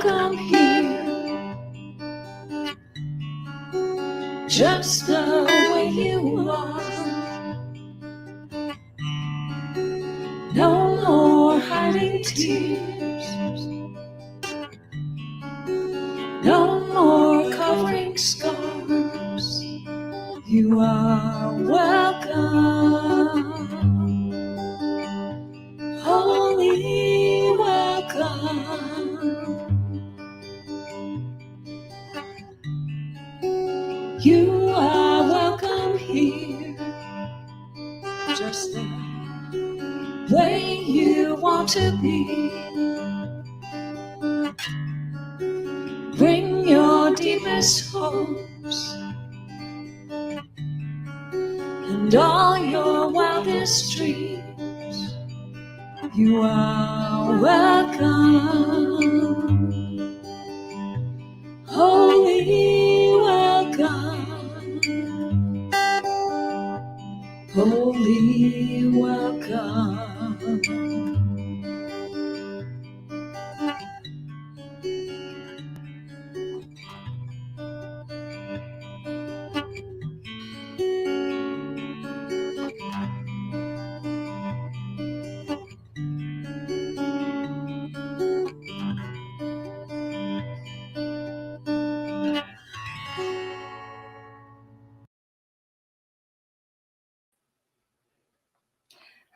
welcome here, just the way you are. No more hiding tears, no more covering scars. You are welcome, holy welcome. You are welcome here, just the way you want to be. Bring your deepest hopes and all your wildest dreams. You are welcome, holy welcome, holy welcome.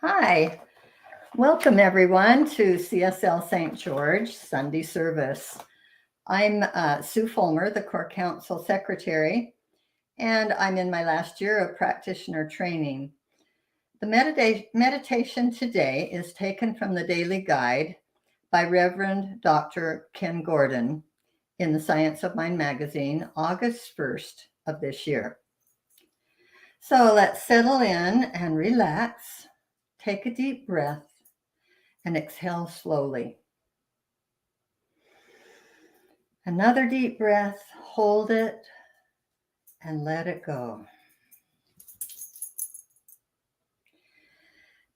Hi, welcome everyone to CSL St. George Sunday service. I'm Sue Fulmer, the Core Council Secretary, and I'm in my last year of practitioner training. The meditation today is taken from the Daily Guide by Reverend Dr. Ken Gordon in the Science of Mind magazine, August 1st of this year. So let's settle in and relax. Take a deep breath and exhale slowly. Another deep breath, hold it, and let it go.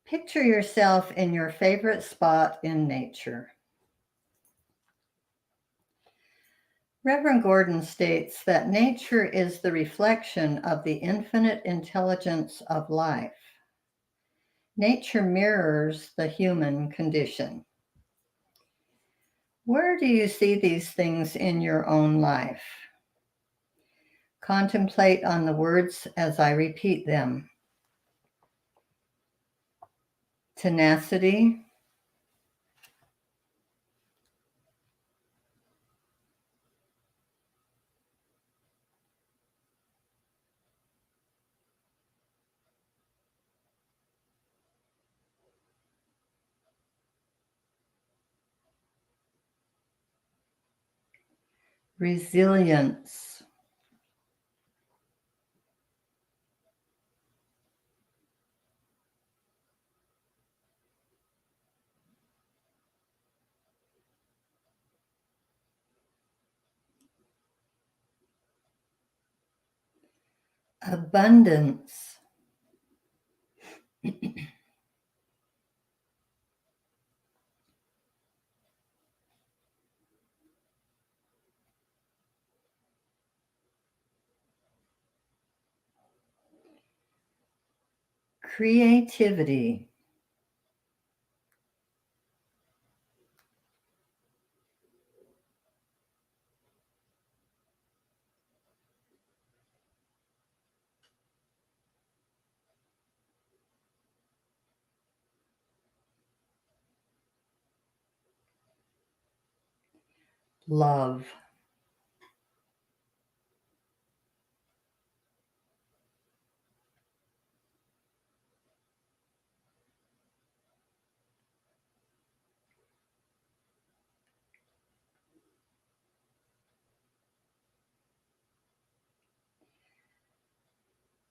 Picture yourself in your favorite spot in nature. Reverend Gordon states that nature is the reflection of the infinite intelligence of life. Nature mirrors the human condition. Where do you see these things in your own life? Contemplate on the words as I repeat them. Tenacity, resilience, abundance, creativity, love,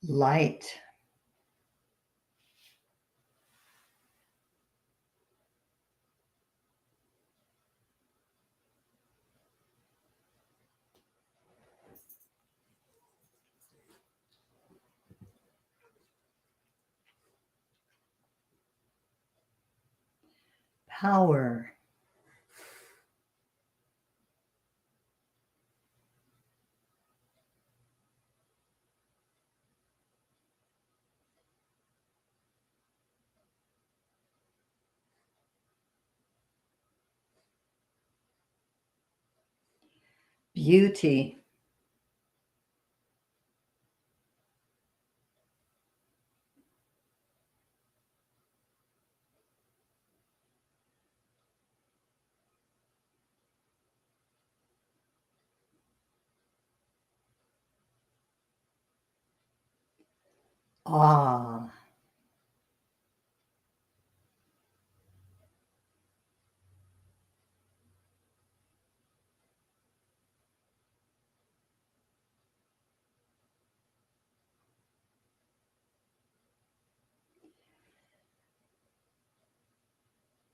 light, power, beauty. Awe.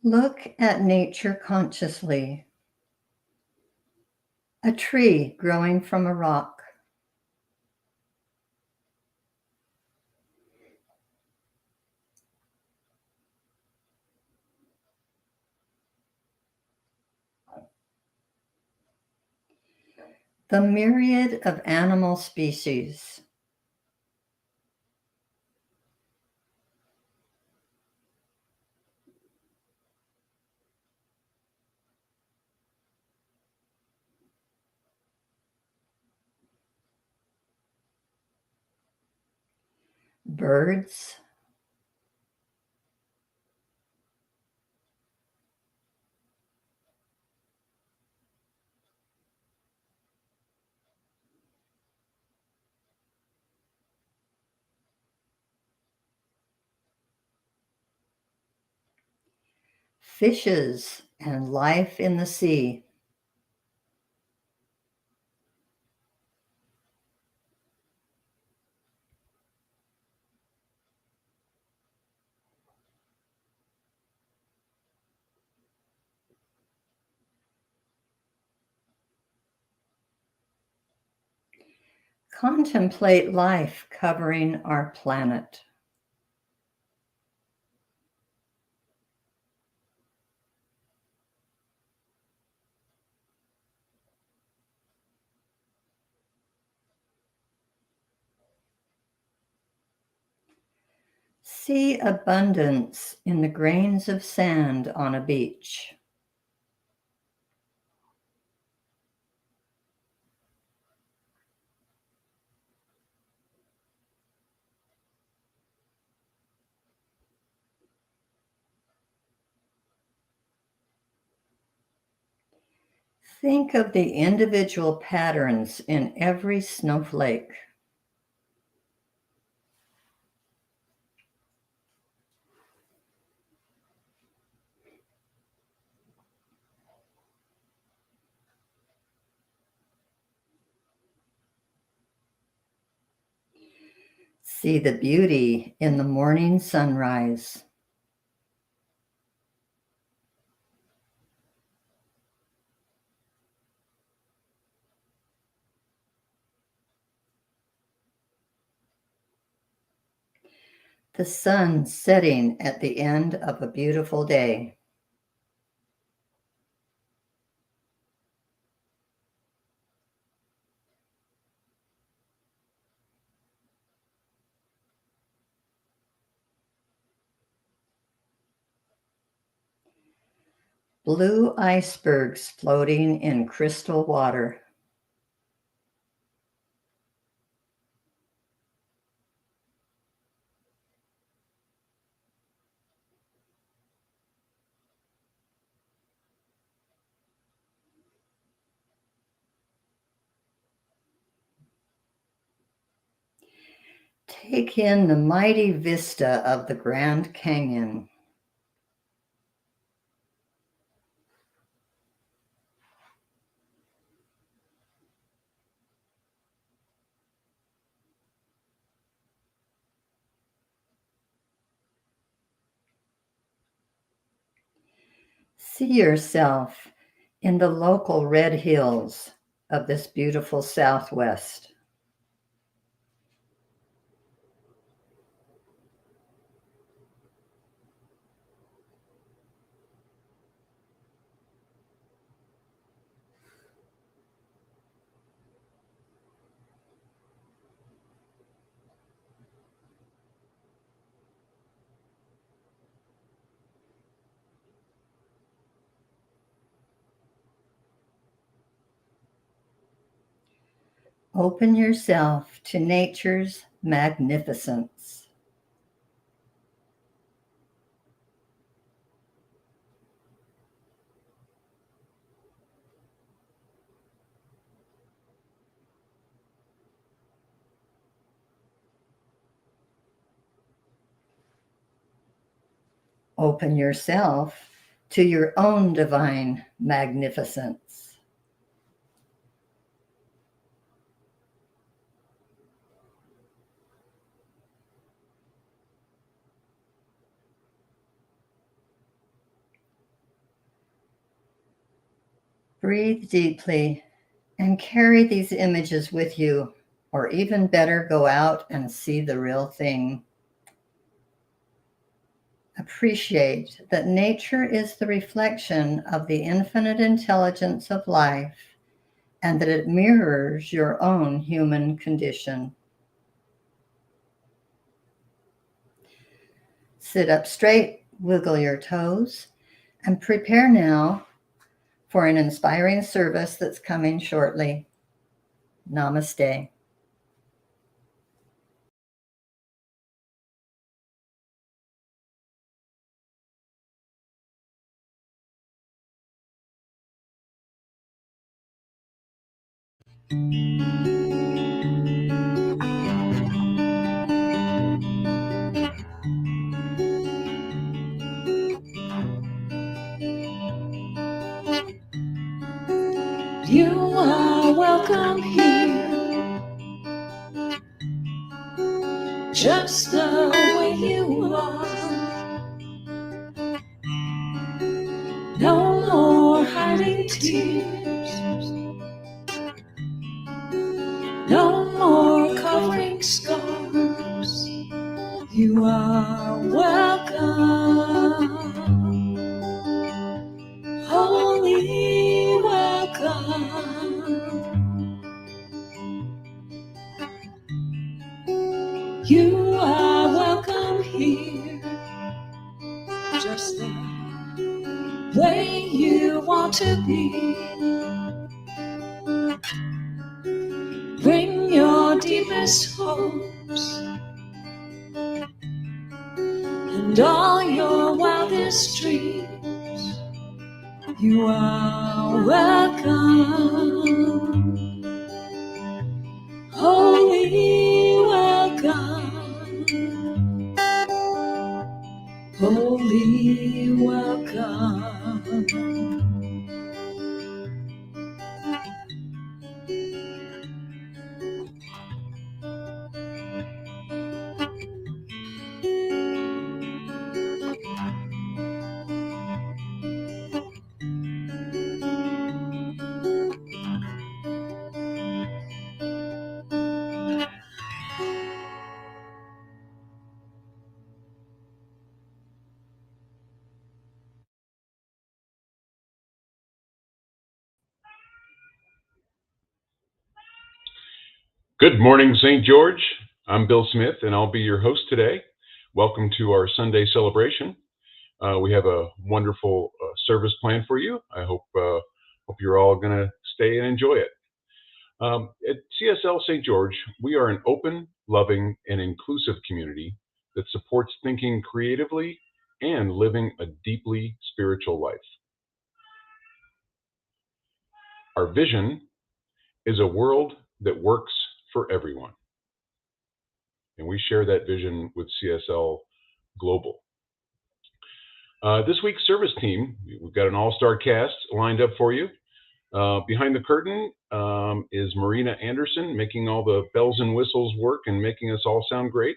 Look at nature consciously. A tree growing from a rock. The myriad of animal species. Birds. Fishes and life in the sea. Contemplate life covering our planet. See abundance in the grains of sand on a beach. Think of the individual patterns in every snowflake. See the beauty in the morning sunrise. The sun setting at the end of a beautiful day. Blue icebergs floating in crystal water. Take in the mighty vista of the Grand Canyon. See yourself in the local red hills of this beautiful Southwest. Open yourself to nature's magnificence. Open yourself to your own divine magnificence. Breathe deeply and carry these images with you, or even better, go out and see the real thing. Appreciate that nature is the reflection of the infinite intelligence of life and that it mirrors your own human condition. Sit up straight, wiggle your toes, and prepare now for an inspiring service that's coming shortly. Namaste. You are welcome here, just the way you are. No more hiding tears, no more covering scars. You are welcome, holy welcome. You are welcome here, just the way you want to be. Bring your deepest hopes and all your wildest dreams. You are welcome, holy welcome, holy welcome. Good morning, St. George. I'm Bill Smith, and I'll be your host today. Welcome to our Sunday celebration. We have a wonderful service planned for you. I hope you're all going to stay and enjoy it. At CSL St. George, we are an open, loving, and inclusive community that supports thinking creatively and living a deeply spiritual life. Our vision is a world that works for everyone. And we share that vision with CSL Global. This week's service team, we've got an all-star cast lined up for you. Behind the curtain is Marina Anderson, making all the bells and whistles work and making us all sound great.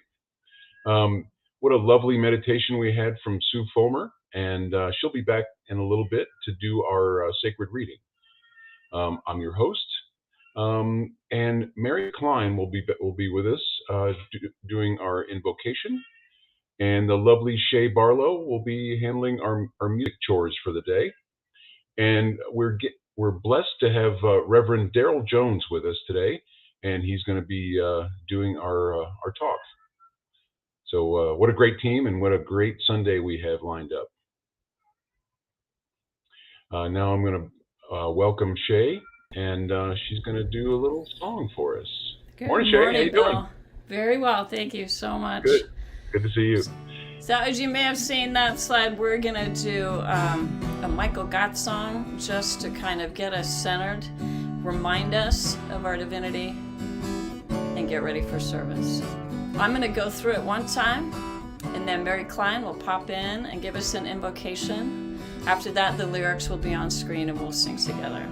What a lovely meditation we had from Sue Fulmer, and she'll be back in a little bit to do our sacred reading. I'm your host, and Mary Klein will be with us doing our invocation, and the lovely Shay Barlow will be handling our music chores for the day. And we're blessed to have Reverend Darrell Jones with us today, and he's going to be doing our talk. So what a great team, and what a great Sunday we have lined up. Now I'm going to welcome Shay and she's going to do a little song for us. Good Morning, Shay. How you Bill. doing? Very well, thank you so much. Good. Good to see you. So as you may have seen that slide, we're gonna do a Michael Gott song just to kind of get us centered, remind us of our divinity, and get ready for service. I'm gonna go through it one time, and then Mary Klein will pop in and give us an invocation. After that, the lyrics will be on screen and we'll sing together.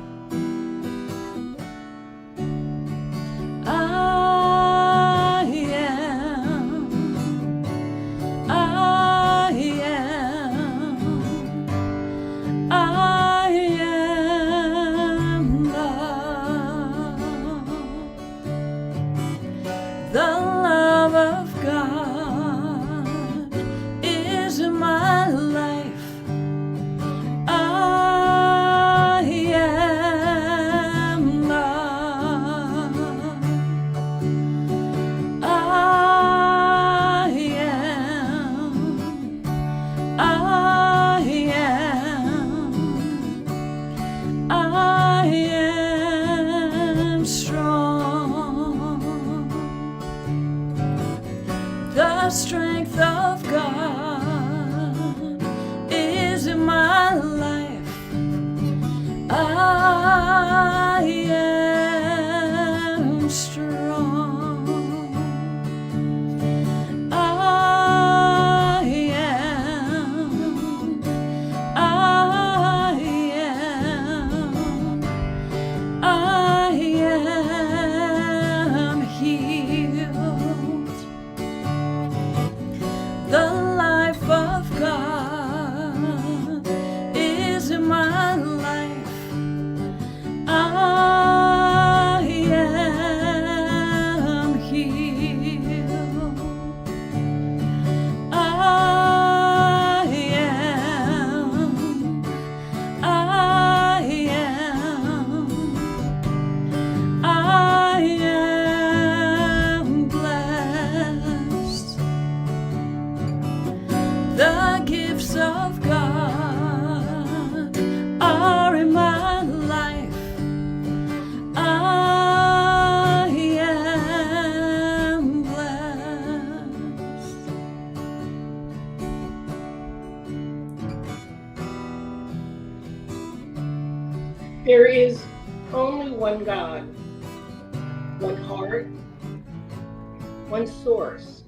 The strength of God is in my life. I am strong. I am healed. The life of God is in my life. I am healed. I am blessed. The gifts of God are in my life. I am blessed. There is only one God, one heart, one source,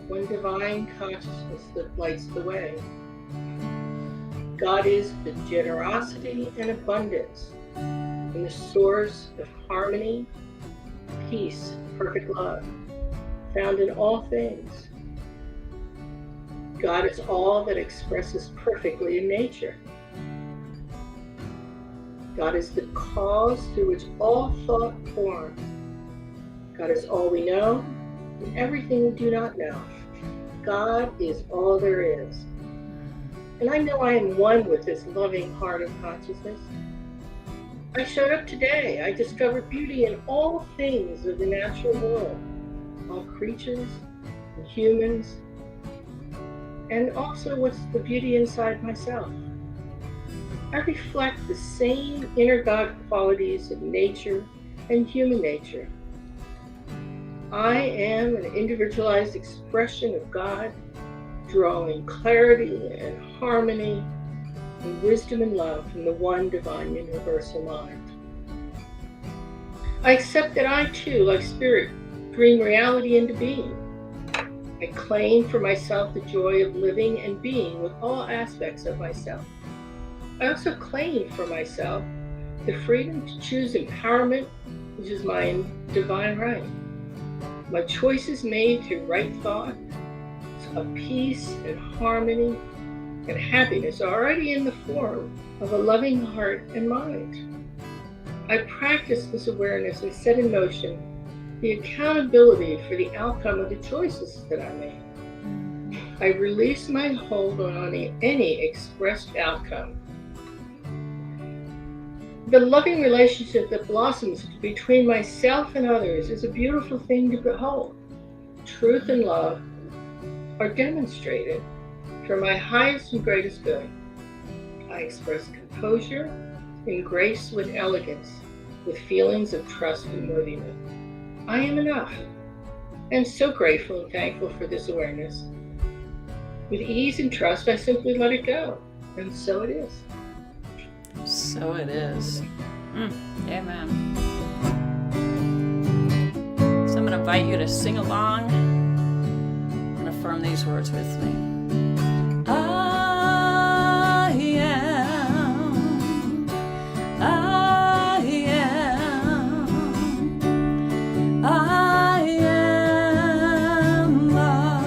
one divine consciousness that lights the way. God is the generosity and abundance, and the source of harmony, peace, perfect love, found in all things. God is all that expresses perfectly in nature. God is the cause through which all thought forms. God is all we know and everything we do not know. God is all there is. And I know I am one with this loving heart of consciousness. I showed up today. I discovered beauty in all things of the natural world, all creatures and humans, and also what's the beauty inside myself. I reflect the same inner God qualities of nature and human nature. I am an individualized expression of God, drawing clarity and harmony and wisdom and love from the one divine universal mind. I accept that I too, like spirit, dream reality into being. I claim for myself the joy of living and being with all aspects of myself. I also claim for myself the freedom to choose empowerment, which is my divine right. My choices made through right thought, of peace and harmony and happiness are already in the form of a loving heart and mind. I practice this awareness and set in motion the accountability for the outcome of the choices that I make. I release my hold on any expressed outcome. The loving relationship that blossoms between myself and others is a beautiful thing to behold. Truth and love are demonstrated for my highest and greatest good. I express composure, in grace with elegance, with feelings of trust and worthiness. I am enough. I am so grateful and thankful for this awareness. With ease and trust, I simply let it go, and so it is. So it is. Amen. So I'm going to invite you to sing along and affirm these words with me. I am loved.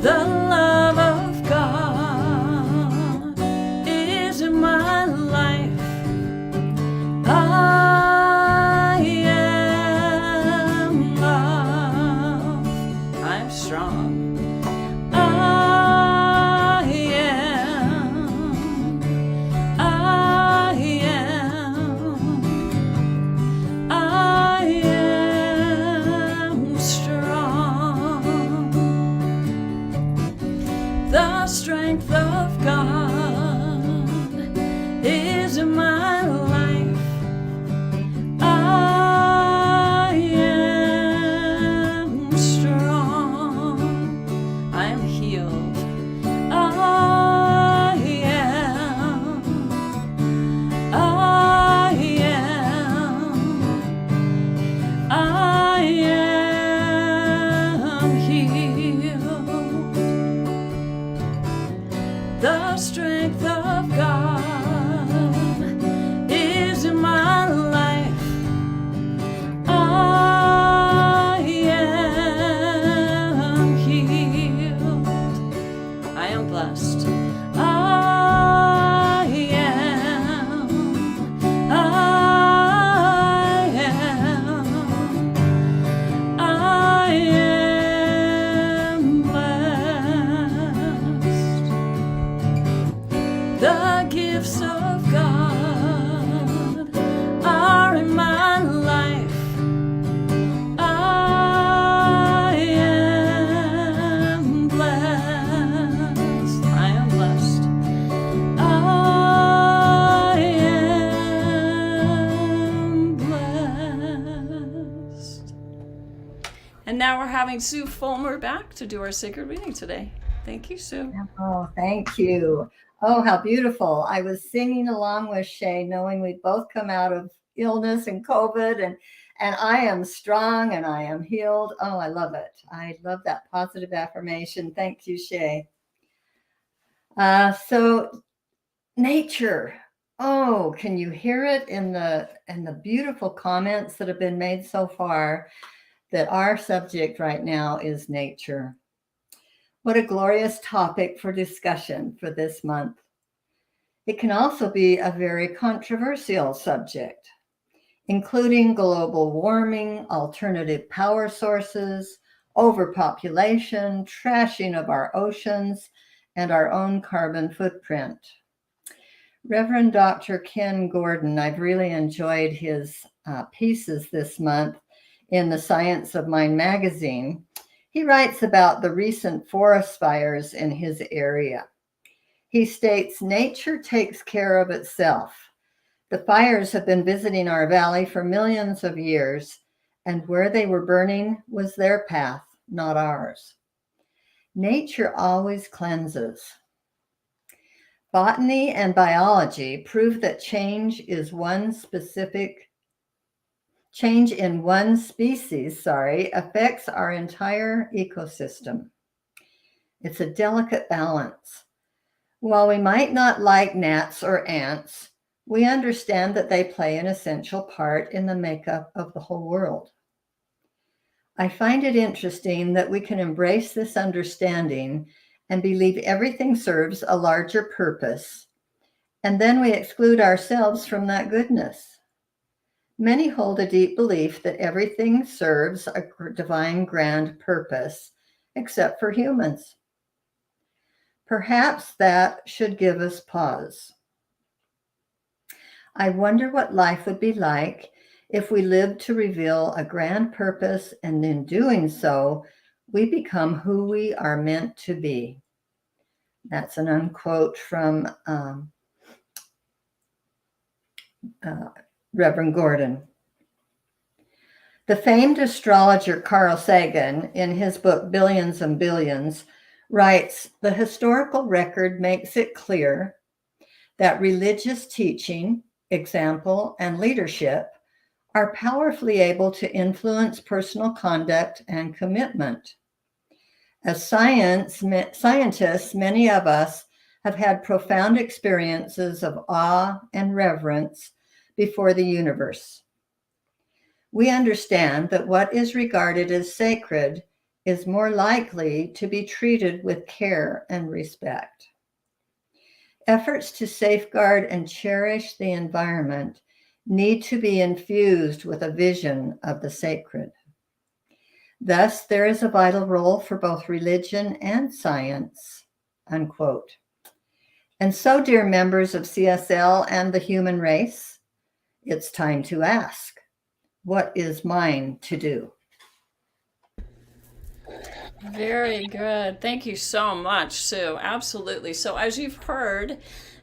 The love of God is in my life. I am loved. I'm strong. I am strong. The strength of God is in my life. I am strong. I am healed. I am healed. The strength of God is in my life. I am healed. I am blessed. I am blessed. The gifts of God are in my life. I am blessed. I am blessed. I am blessed. And now we're having Sue Fulmer back to do our sacred reading today. Thank you, Sue. Oh, thank you. Oh, how beautiful. I was singing along with Shay, knowing we both come out of illness and COVID, and I am strong and I am healed. Oh, I love it. I love that positive affirmation. Thank you, Shay. So nature. Oh, can you hear it in the beautiful comments that have been made so far that our subject right now is nature? What a glorious topic for discussion for this month. It can also be a very controversial subject, including global warming, alternative power sources, overpopulation, trashing of our oceans, and our own carbon footprint. Reverend Dr. Ken Gordon, I've really enjoyed his pieces this month in the Science of Mind magazine. He writes about the recent forest fires in his area. He states, nature takes care of itself. The fires have been visiting our valley for millions of years, and where they were burning was their path, not ours. Nature always cleanses. Botany and biology prove that change in one species, affects our entire ecosystem. It's a delicate balance. While we might not like gnats or ants, we understand that they play an essential part in the makeup of the whole world. I find it interesting that we can embrace this understanding and believe everything serves a larger purpose, and then we exclude ourselves from that goodness. Many hold a deep belief that everything serves a divine grand purpose, except for humans. Perhaps that should give us pause. I wonder what life would be like if we lived to reveal a grand purpose, and in doing so, we become who we are meant to be. That's an unquote from Reverend Gordon. The famed astrologer Carl Sagan, in his book Billions and Billions, writes, "The historical record makes it clear that religious teaching, example, and leadership are powerfully able to influence personal conduct and commitment. As scientists, many of us have had profound experiences of awe and reverence before the universe. We understand that what is regarded as sacred is more likely to be treated with care and respect. Efforts to safeguard and cherish the environment need to be infused with a vision of the sacred. Thus, there is a vital role for both religion and science," unquote. And so, dear members of CSL and the human race, it's time to ask, what is mine to do? Very good. Thank you so much, Sue. Absolutely. So, as you've heard,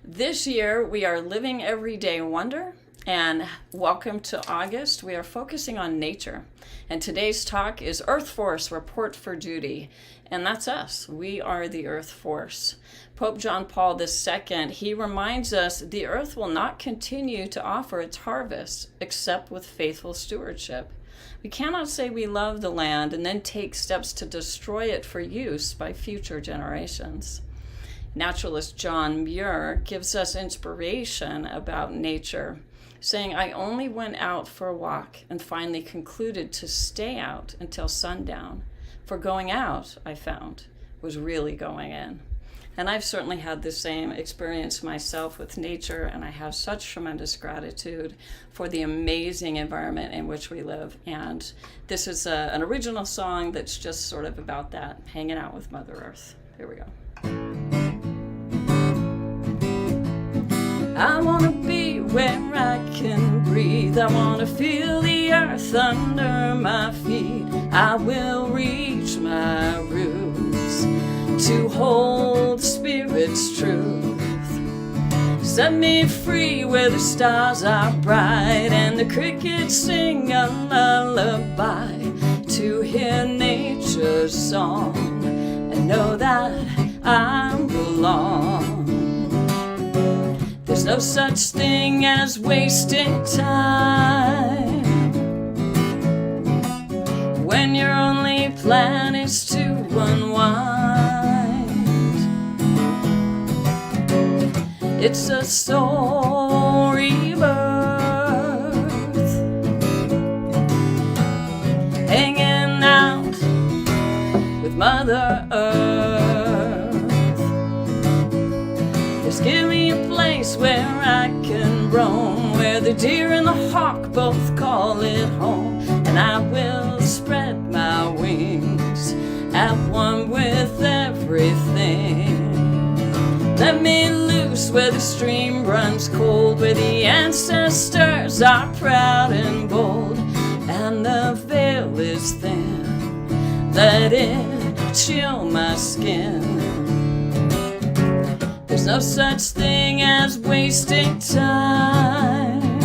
this year we are living everyday wonder. And welcome to August. We are focusing on nature. And today's talk is Earth Force Report for Duty. And that's us. We are the Earth Force. Pope John Paul II, he reminds us the earth will not continue to offer its harvest except with faithful stewardship. We cannot say we love the land and then take steps to destroy it for use by future generations. Naturalist John Muir gives us inspiration about nature, saying, "I only went out for a walk and finally concluded to stay out until sundown. For going out, I found, was really going in." And I've certainly had the same experience myself with nature, and I have such tremendous gratitude for the amazing environment in which we live. And this is an original song that's just sort of about that, hanging out with Mother Earth. Here we go. I want to be where I can breathe. I want to feel the earth under my feet. I will reach my roots to hold Spirit's truth. Set me free where the stars are bright and the crickets sing a lullaby. To hear nature's song and know that I belong. There's no such thing as wasting time when your only plan is to unwind. It's a soul rebirth, hanging out with Mother Earth. Just give me a place where I can roam, where the deer and the hawk both call it home, and I will spread my wings at one with everything. Let me loose where the stream runs cold, where the ancestors are proud and bold, and the veil is thin. Let it chill my skin. There's no such thing as wasting time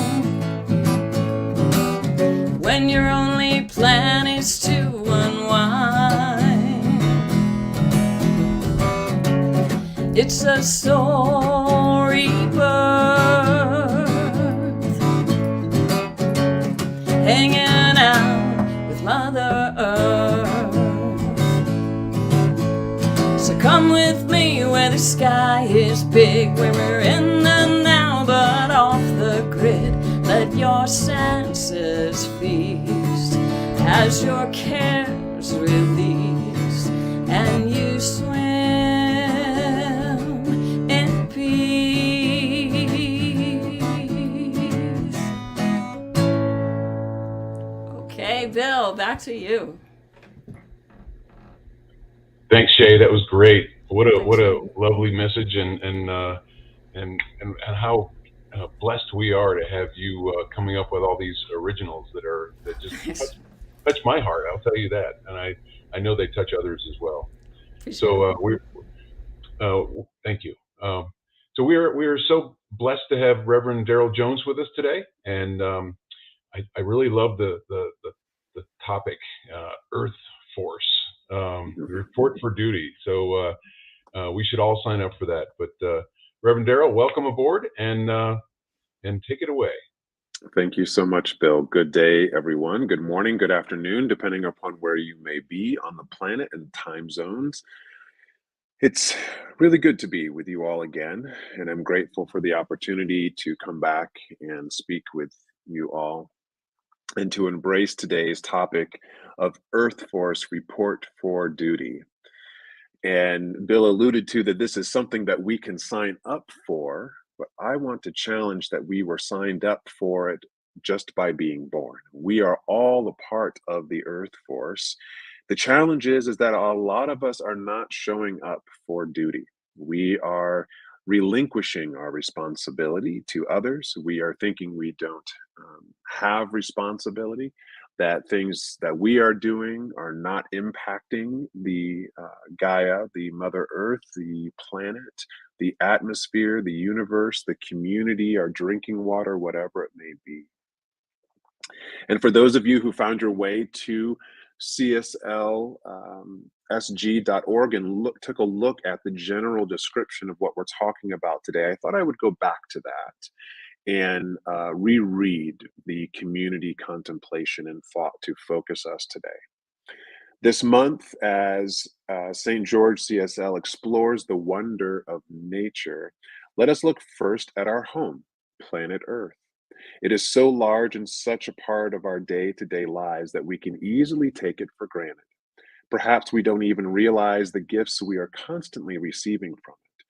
when your only plan is to unwind. It's a soul rebirth, hanging out with Mother Earth. So come with me where the sky is big, where we're in the now but off the grid. Let your senses feast as your cares release, and you swim in peace. Okay, Bill, back to you. Thanks, Shay. That was great. What a lovely message, and how blessed we are to have you coming up with all these originals that just touch my heart. I'll tell you that, and I know they touch others as well. For sure. So Thank you. So we are so blessed to have Reverend Darrell Jones with us today, and I really love the topic, Earth Force, the report for duty. So we should all sign up for that. But Reverend Darrell, welcome aboard, and take it away. Thank you so much, Bill. Good day, everyone. Good morning, good afternoon, depending upon where you may be on the planet and time zones. It's really good to be with you all again, and I'm grateful for the opportunity to come back and speak with you all and to embrace today's topic of Earth Force Report for Duty. And Bill alluded to that this is something that we can sign up for, but I want to challenge that we were signed up for it just by being born. We are all a part of the Earth Force. The challenge is that a lot of us are not showing up for duty. We are relinquishing our responsibility to others. We are thinking we don't have responsibility, that things that we are doing are not impacting the Gaia, the Mother Earth, the planet, the atmosphere, the universe, the community, our drinking water, whatever it may be. And for those of you who found your way to CSLSG.org and took a look at the general description of what we're talking about today, I thought I would go back to that and reread the community contemplation and thought to focus us today. This month, as St. George CSL explores the wonder of nature, let us look first at our home, planet Earth. It is so large and such a part of our day-to-day lives that we can easily take it for granted. Perhaps we don't even realize the gifts we are constantly receiving from it.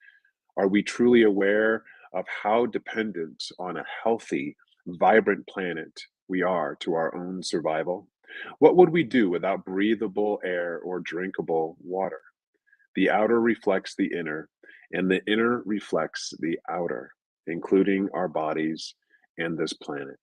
Are we truly aware of how dependent on a healthy, vibrant planet we are to our own survival? What would we do without breathable air or drinkable water? The outer reflects the inner, and the inner reflects the outer, including our bodies and this planet.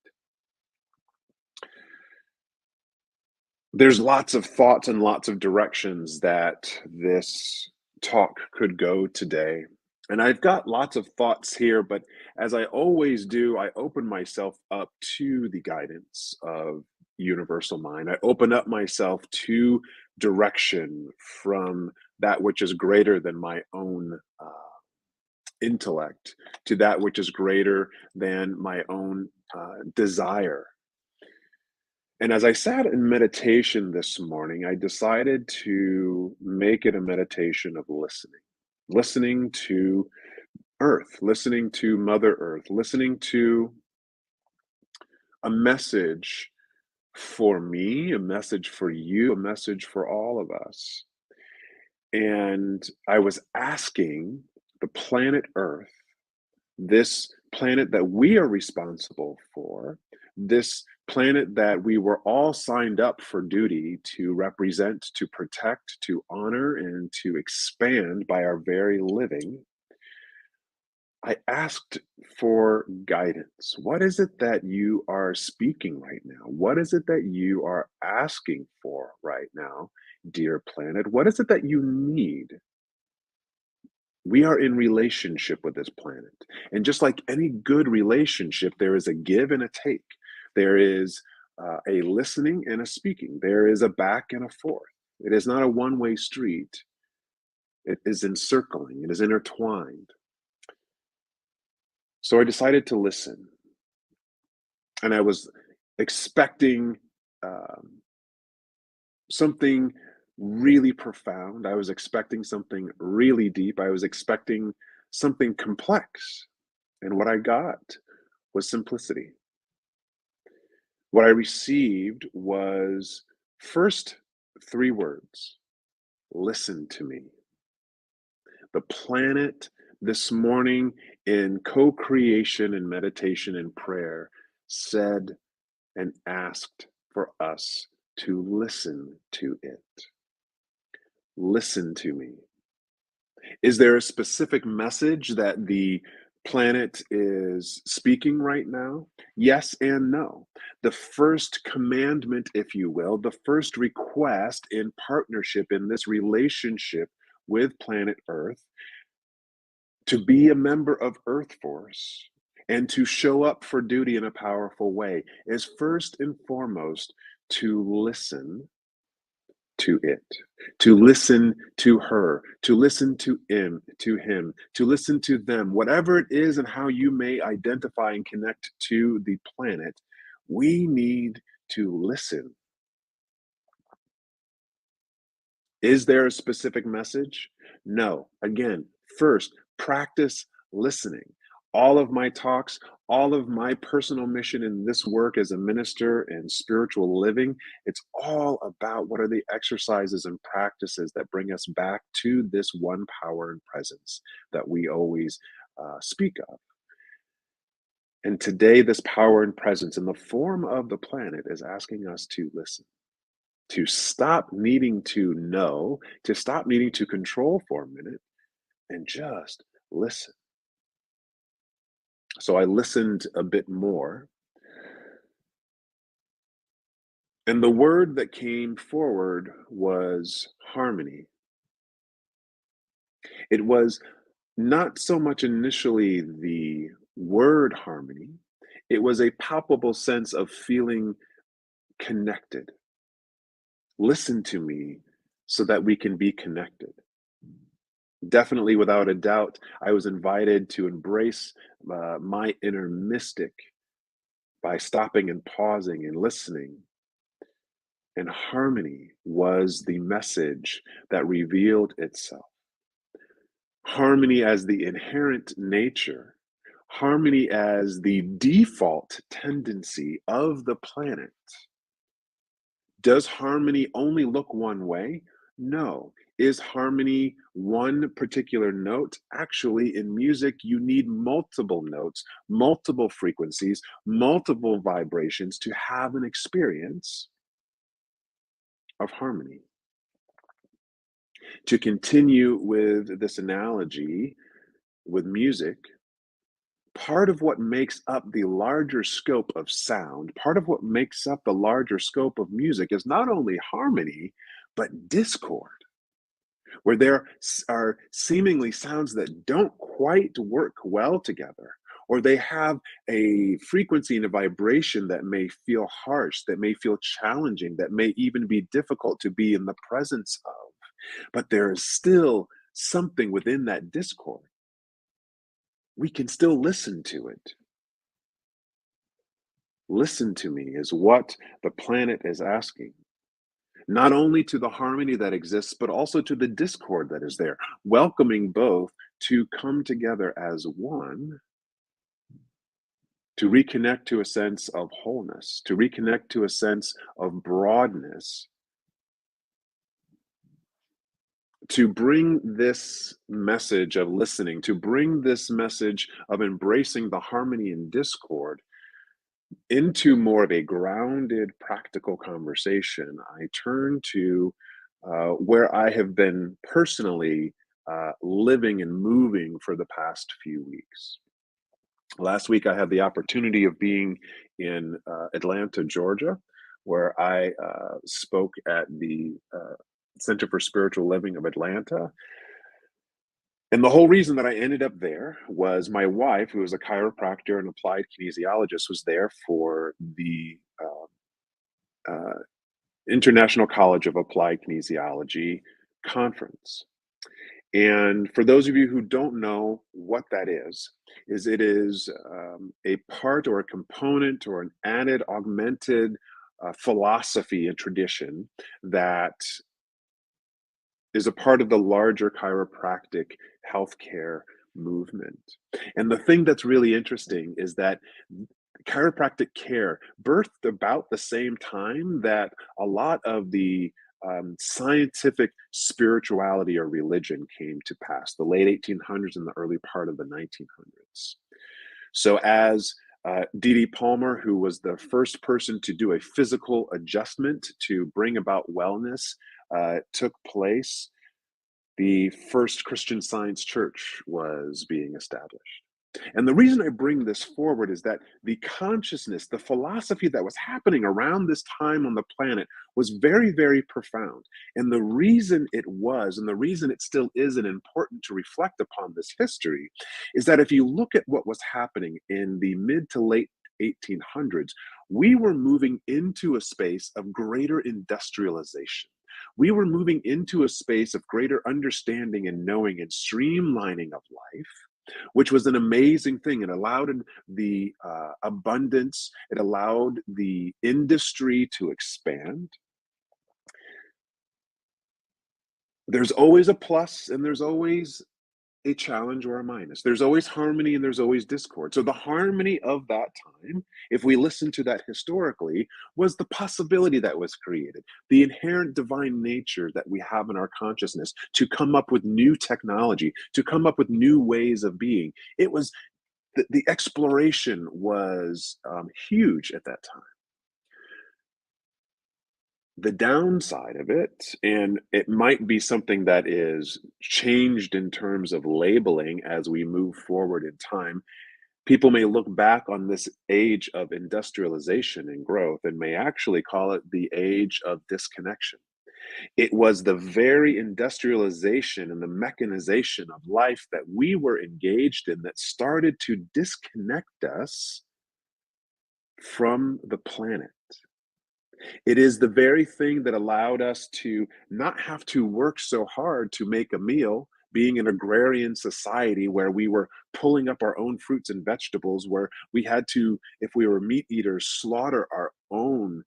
There's lots of thoughts and lots of directions that this talk could go today. And I've got lots of thoughts here, but as I always do, I open myself up to the guidance of universal mind. I open up myself to direction from that which is greater than my own intellect, to that which is greater than my own desire. And as I sat in meditation this morning, I decided to make it a meditation of listening to Earth, listening to Mother Earth, listening to a message for me, a message for you, a message for all of us. And I was asking the planet Earth, this planet that we are responsible for, this planet that we were all signed up for duty to represent, to protect, to honor, and to expand by our very living, I asked for guidance. What is it that you are speaking right now? What is it that you are asking for right now, dear planet? What is it that you need? We are in relationship with this planet. And just like any good relationship, there is a give and a take. There is a listening and a speaking. There is a back and a forth. It is not a one-way street. It is encircling. It is intertwined. So I decided to listen. And I was expecting something really profound. I was expecting something really deep. I was expecting something complex. And what I got was simplicity. What I received was first 3 words: listen to me. The planet this morning in co-creation and meditation and prayer said and asked for us to listen to it. Listen to me. Is there a specific message that the planet is speaking right now? Yes and no. The first commandment, if you will, the first request in partnership in this relationship with planet Earth To be a member of Earth Force and to show up for duty in a powerful way is first and foremost to listen to it, to listen to her, to listen to him, to listen to them, whatever it is and how you may identify and connect to the planet. We need to listen. Is there a specific message? No. Again, first, practice listening. All of my talks, all of my personal mission in this work as a minister and spiritual living, it's all about what are the exercises and practices that bring us back to this one power and presence that we always speak of. And today, this power and presence in the form of the planet is asking us to listen, to stop needing to know, to stop needing to control for a minute, and just listen. So I listened a bit more. And the word that came forward was harmony. It was not so much initially the word harmony, it was a palpable sense of feeling connected. Listen to me so that we can be connected. Definitely, without a doubt, I was invited to embrace my inner mystic by stopping and pausing and listening. And harmony was the message that revealed itself. Harmony as the inherent nature, harmony as the default tendency of the planet. Does harmony only look one way? No. Is harmony one particular note? Actually, in music, you need multiple notes, multiple frequencies, multiple vibrations to have an experience of harmony. To continue with this analogy with music, part of what makes up the larger scope of sound, part of what makes up the larger scope of music is not only harmony, but discord, where there are seemingly sounds that don't quite work well together, or they have a frequency and a vibration that may feel harsh, that may feel challenging, that may even be difficult to be in the presence of. But there is still something within that discord. We can still listen to it. Listen to me is what the planet is asking. Not only to the harmony that exists, but also to the discord that is there, welcoming both to come together as one, to reconnect to a sense of wholeness, to reconnect to a sense of broadness, to bring this message of listening, to bring this message of embracing the harmony and discord into more of a grounded, practical conversation. I turn to where I have been personally living and moving for the past few weeks. Last week, I had the opportunity of being in Atlanta, Georgia, where I spoke at the Center for Spiritual Living of Atlanta. And the whole reason that I ended up there was my wife, who is a chiropractor and applied kinesiologist, was there for the International College of Applied Kinesiology conference. And for those of you who don't know what that is it is a part or a component or an added, augmented philosophy and tradition that is a part of the larger chiropractic healthcare movement. And the thing that's really interesting is that chiropractic care birthed about the same time that a lot of the scientific spirituality or religion came to pass, the late 1800s and the early part of the 1900s. So as D.D. Palmer, who was the first person to do a physical adjustment to bring about wellness, took place, the first Christian Science church was being established. And the reason I bring this forward is that the consciousness, the philosophy that was happening around this time on the planet was very, very profound. And the reason it was, and the reason it still is and important to reflect upon this history, is that if you look at what was happening in the mid to late 1800s, we were moving into a space of greater industrialization. We were moving into a space of greater understanding and knowing and streamlining of life, which was an amazing thing. It allowed the abundance, it allowed the industry to expand. There's always a plus and there's always a challenge or a minus. There's always harmony and there's always discord. So the harmony of that time, if we listen to that historically, was the possibility that was created, the inherent divine nature that we have in our consciousness to come up with new technology, to come up with new ways of being. It was the exploration was huge at that time. The downside of it, and it might be something that is changed in terms of labeling as we move forward in time. People may look back on this age of industrialization and growth and may actually call it the age of disconnection. It was the very industrialization and the mechanization of life that we were engaged in that started to disconnect us from the planet. It is the very thing that allowed us to not have to work so hard to make a meal, being an agrarian society where we were pulling up our own fruits and vegetables, where we had to, if we were meat eaters, slaughter our own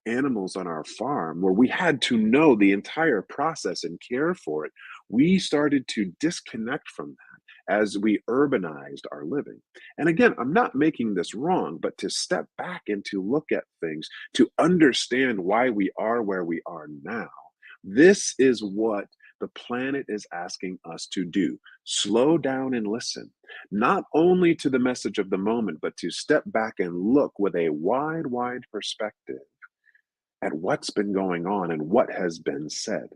animals on our farm, where we had to know the entire process and care for it. We started to disconnect from that as we urbanized our living. And again, I'm not making this wrong, but to step back and to look at things, to understand why we are where we are now, this is what the planet is asking us to do. Slow down and listen, not only to the message of the moment, but to step back and look with a wide, wide perspective at what's been going on and what has been said.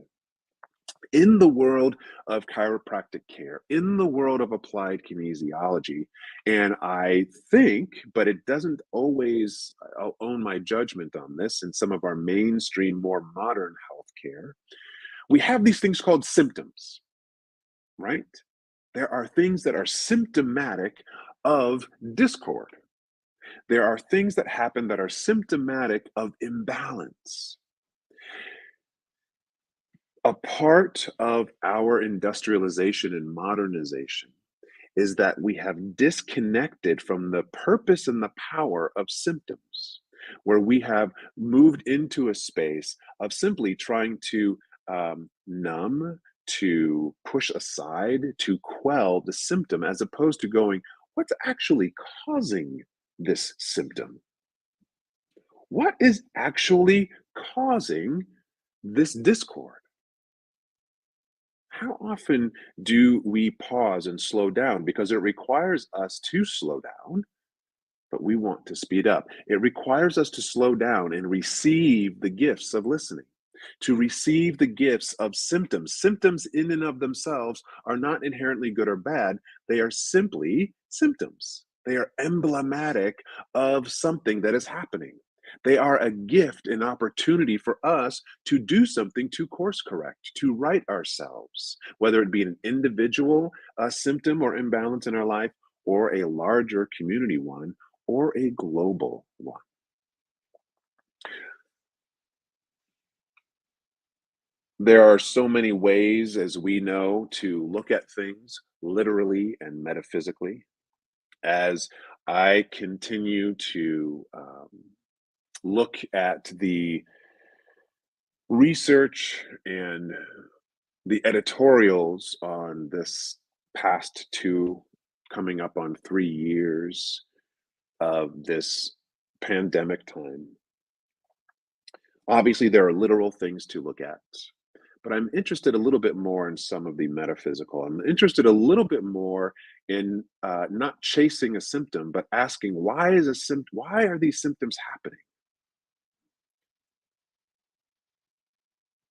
In the world of chiropractic care, in the world of applied kinesiology, and I think, but it doesn't always, I'll own my judgment on this, in some of our mainstream, more modern healthcare, we have these things called symptoms, right? There are things that are symptomatic of discord. There are things that happen that are symptomatic of imbalance. A part of our industrialization and modernization is that we have disconnected from the purpose and the power of symptoms, where we have moved into a space of simply trying to numb, to push aside, to quell the symptom, as opposed to going, what's actually causing this symptom? What is actually causing this discord? How often do we pause and slow down? Because it requires us to slow down, but we want to speed up. It requires us to slow down and receive the gifts of listening, to receive the gifts of symptoms. Symptoms in and of themselves are not inherently good or bad. They are simply symptoms. They are emblematic of something that is happening. They are a gift, an opportunity for us to do something to course correct, to right ourselves, whether it be an individual symptom or imbalance in our life, or a larger community one, or a global one. There are so many ways, as we know, to look at things literally and metaphysically. As I continue to look at the research and the editorials on this past coming up on 3 years of this pandemic time, obviously there are literal things to look at, but I'm interested a little bit more in some of the metaphysical. I'm interested a little bit more in not chasing a symptom, but asking, why are these symptoms happening?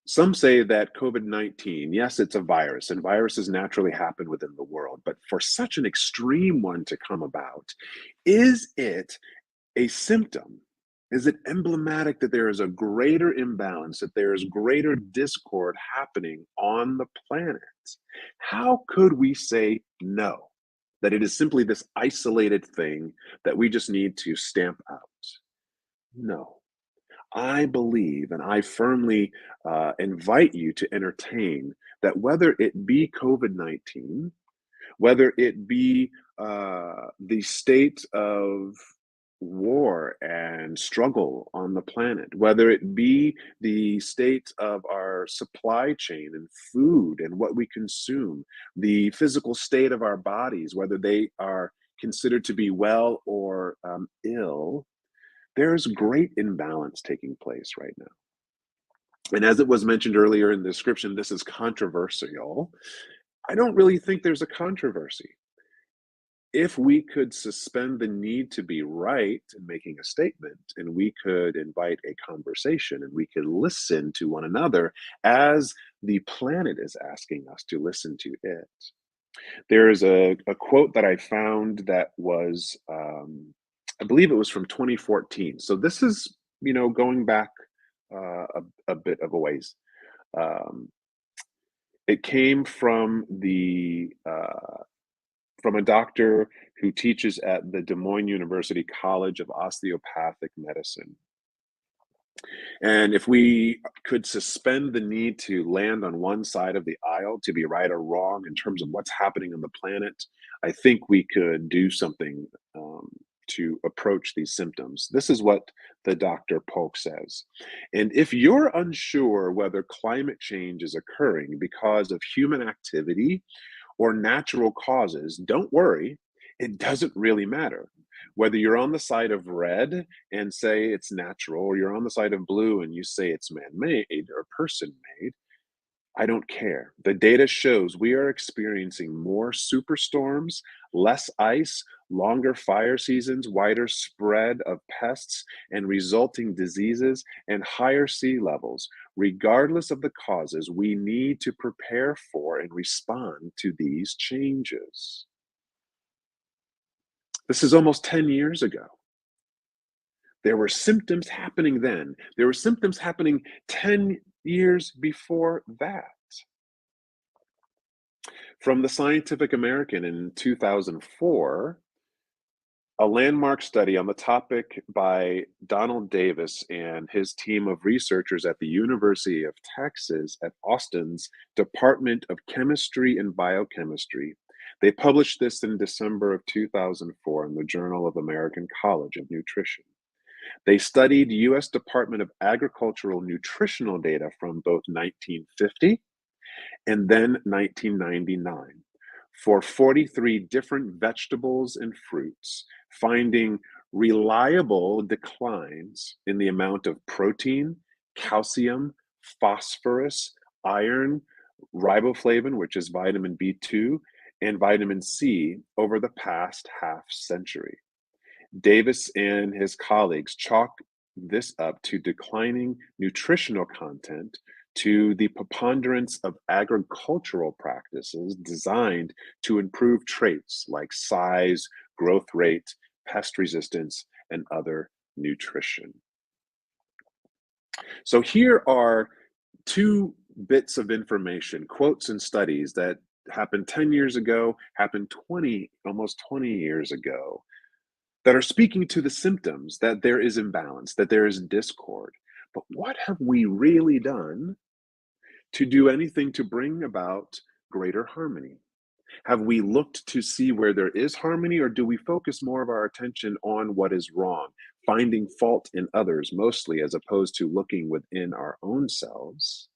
Some say that COVID-19, yes, it's a virus, and viruses naturally happen within the world, but for such an extreme one to come about, is it a symptom? Is it emblematic that there is a greater imbalance, that there is greater discord happening on the planet? How could we say no? That it is simply this isolated thing that we just need to stamp out? No. I believe and I firmly invite you to entertain that whether it be COVID 19, whether it be the state of war and struggle on the planet, whether it be the state of our supply chain and food and what we consume, the physical state of our bodies, whether they are considered to be well or ill, there's great imbalance taking place right now. And as it was mentioned earlier in the description, this is controversial. I don't really think there's a controversy. If we could suspend the need to be right in making a statement, and we could invite a conversation, and we could listen to one another as the planet is asking us to listen to it. There is a quote that I found that was, I believe it was from 2014. So this is, going back a bit of a ways. Um, it came from from a doctor who teaches at the Des Moines University College of Osteopathic Medicine. And if we could suspend the need to land on one side of the aisle to be right or wrong in terms of what's happening on the planet, I think we could do something to approach these symptoms. This is what the Dr. Polk says. And if you're unsure whether climate change is occurring because of human activity or natural causes, don't worry, it doesn't really matter. Whether you're on the side of red and say it's natural, or you're on the side of blue and you say it's man-made or person-made, I don't care. The data shows we are experiencing more superstorms, less ice, longer fire seasons, wider spread of pests and resulting diseases, and higher sea levels. Regardless of the causes, we need to prepare for and respond to these changes. This is almost 10 years ago. There were symptoms happening then. There were symptoms happening 10 years before that. From the Scientific American in 2004, a landmark study on the topic by Donald Davis and his team of researchers at the University of Texas at Austin's Department of Chemistry and Biochemistry. They published this in December of 2004 in the Journal of American College of Nutrition. They studied U.S. Department of Agricultural nutritional data from both 1950 and then 1999 for 43 different vegetables and fruits, finding reliable declines in the amount of protein, calcium, phosphorus, iron, riboflavin, which is vitamin B2, and vitamin C over the past half century. Davis and his colleagues chalk this up to declining nutritional content, to the preponderance of agricultural practices designed to improve traits like size, growth rate, pest resistance, and other nutrition. So here are two bits of information, quotes and studies that happened 10 years ago, happened almost 20 years ago, that are speaking to the symptoms that there is imbalance, that there is discord. But what have we really done to do anything to bring about greater harmony? Have we looked to see where there is harmony, or do we focus more of our attention on what is wrong, finding fault in others mostly, as opposed to looking within our own selves?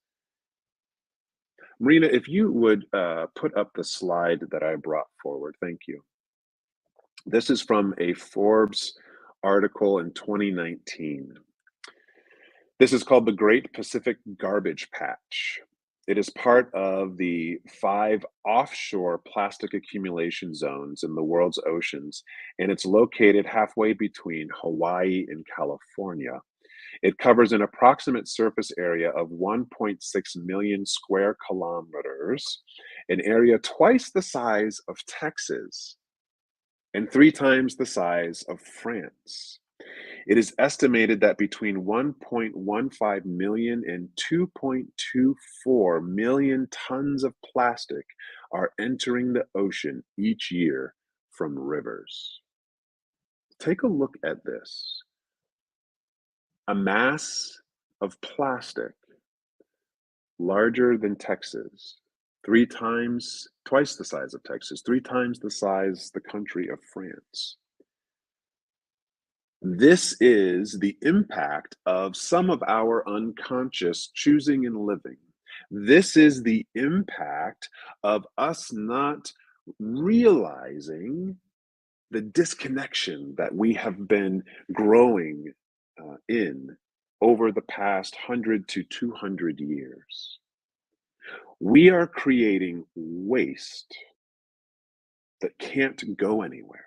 Marina, if you would put up the slide that I brought forward, thank you. This is from a Forbes article in 2019. This is called the Great Pacific Garbage Patch. It is part of the 5 offshore plastic accumulation zones in the world's oceans, and it's located halfway between Hawaii and California. It covers an approximate surface area of 1.6 million square kilometers, an area twice the size of Texas and 3 times the size of France. It is estimated that between 1.15 million and 2.24 million tons of plastic are entering the ocean each year from rivers. Take a look at this. A mass of plastic larger than Texas, twice the size of Texas, 3 times the size the country of France. This is the impact of some of our unconscious choosing and living. This is the impact of us not realizing the disconnection that we have been growing in over the past 100 to 200 years. We are creating waste that can't go anywhere.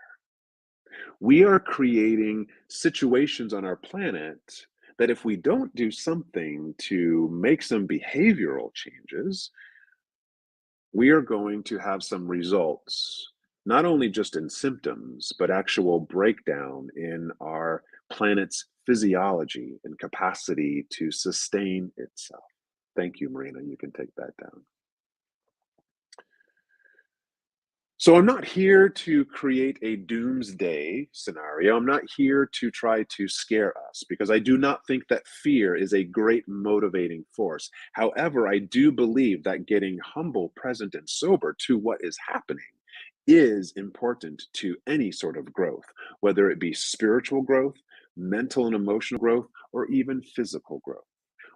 We are creating situations on our planet that if we don't do something to make some behavioral changes, we are going to have some results, not only just in symptoms, but actual breakdown in our planet's physiology and capacity to sustain itself. Thank you, Marina. You can take that down. So I'm not here to create a doomsday scenario. I'm not here to try to scare us, because I do not think that fear is a great motivating force. However, I do believe that getting humble, present, and sober to what is happening is important to any sort of growth, whether it be spiritual growth, mental and emotional growth, or even physical growth.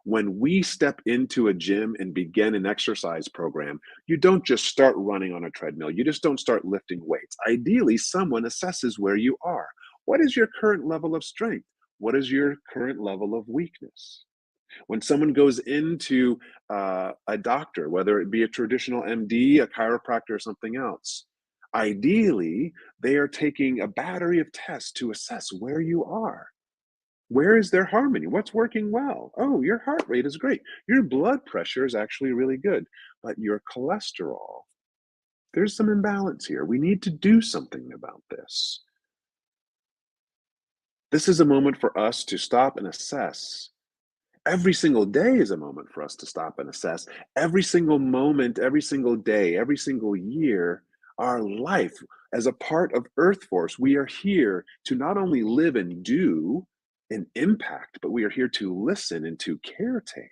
When we step into a gym and begin an exercise program, you don't just start running on a treadmill. You just don't start lifting weights. Ideally, someone assesses where you are. What is your current level of strength? What is your current level of weakness? When someone goes into a doctor, whether it be a traditional MD, a chiropractor, or something else, ideally, they are taking a battery of tests to assess where you are. Where is their harmony? What's working well? Oh, your heart rate is great. Your blood pressure is actually really good, but your cholesterol, there's some imbalance here. We need to do something about this. This is a moment for us to stop and assess. Every single day is a moment for us to stop and assess. Every single moment, every single day, every single year, our life as a part of Earth Force, we are here to not only live and do an impact, but we are here to listen and to caretake.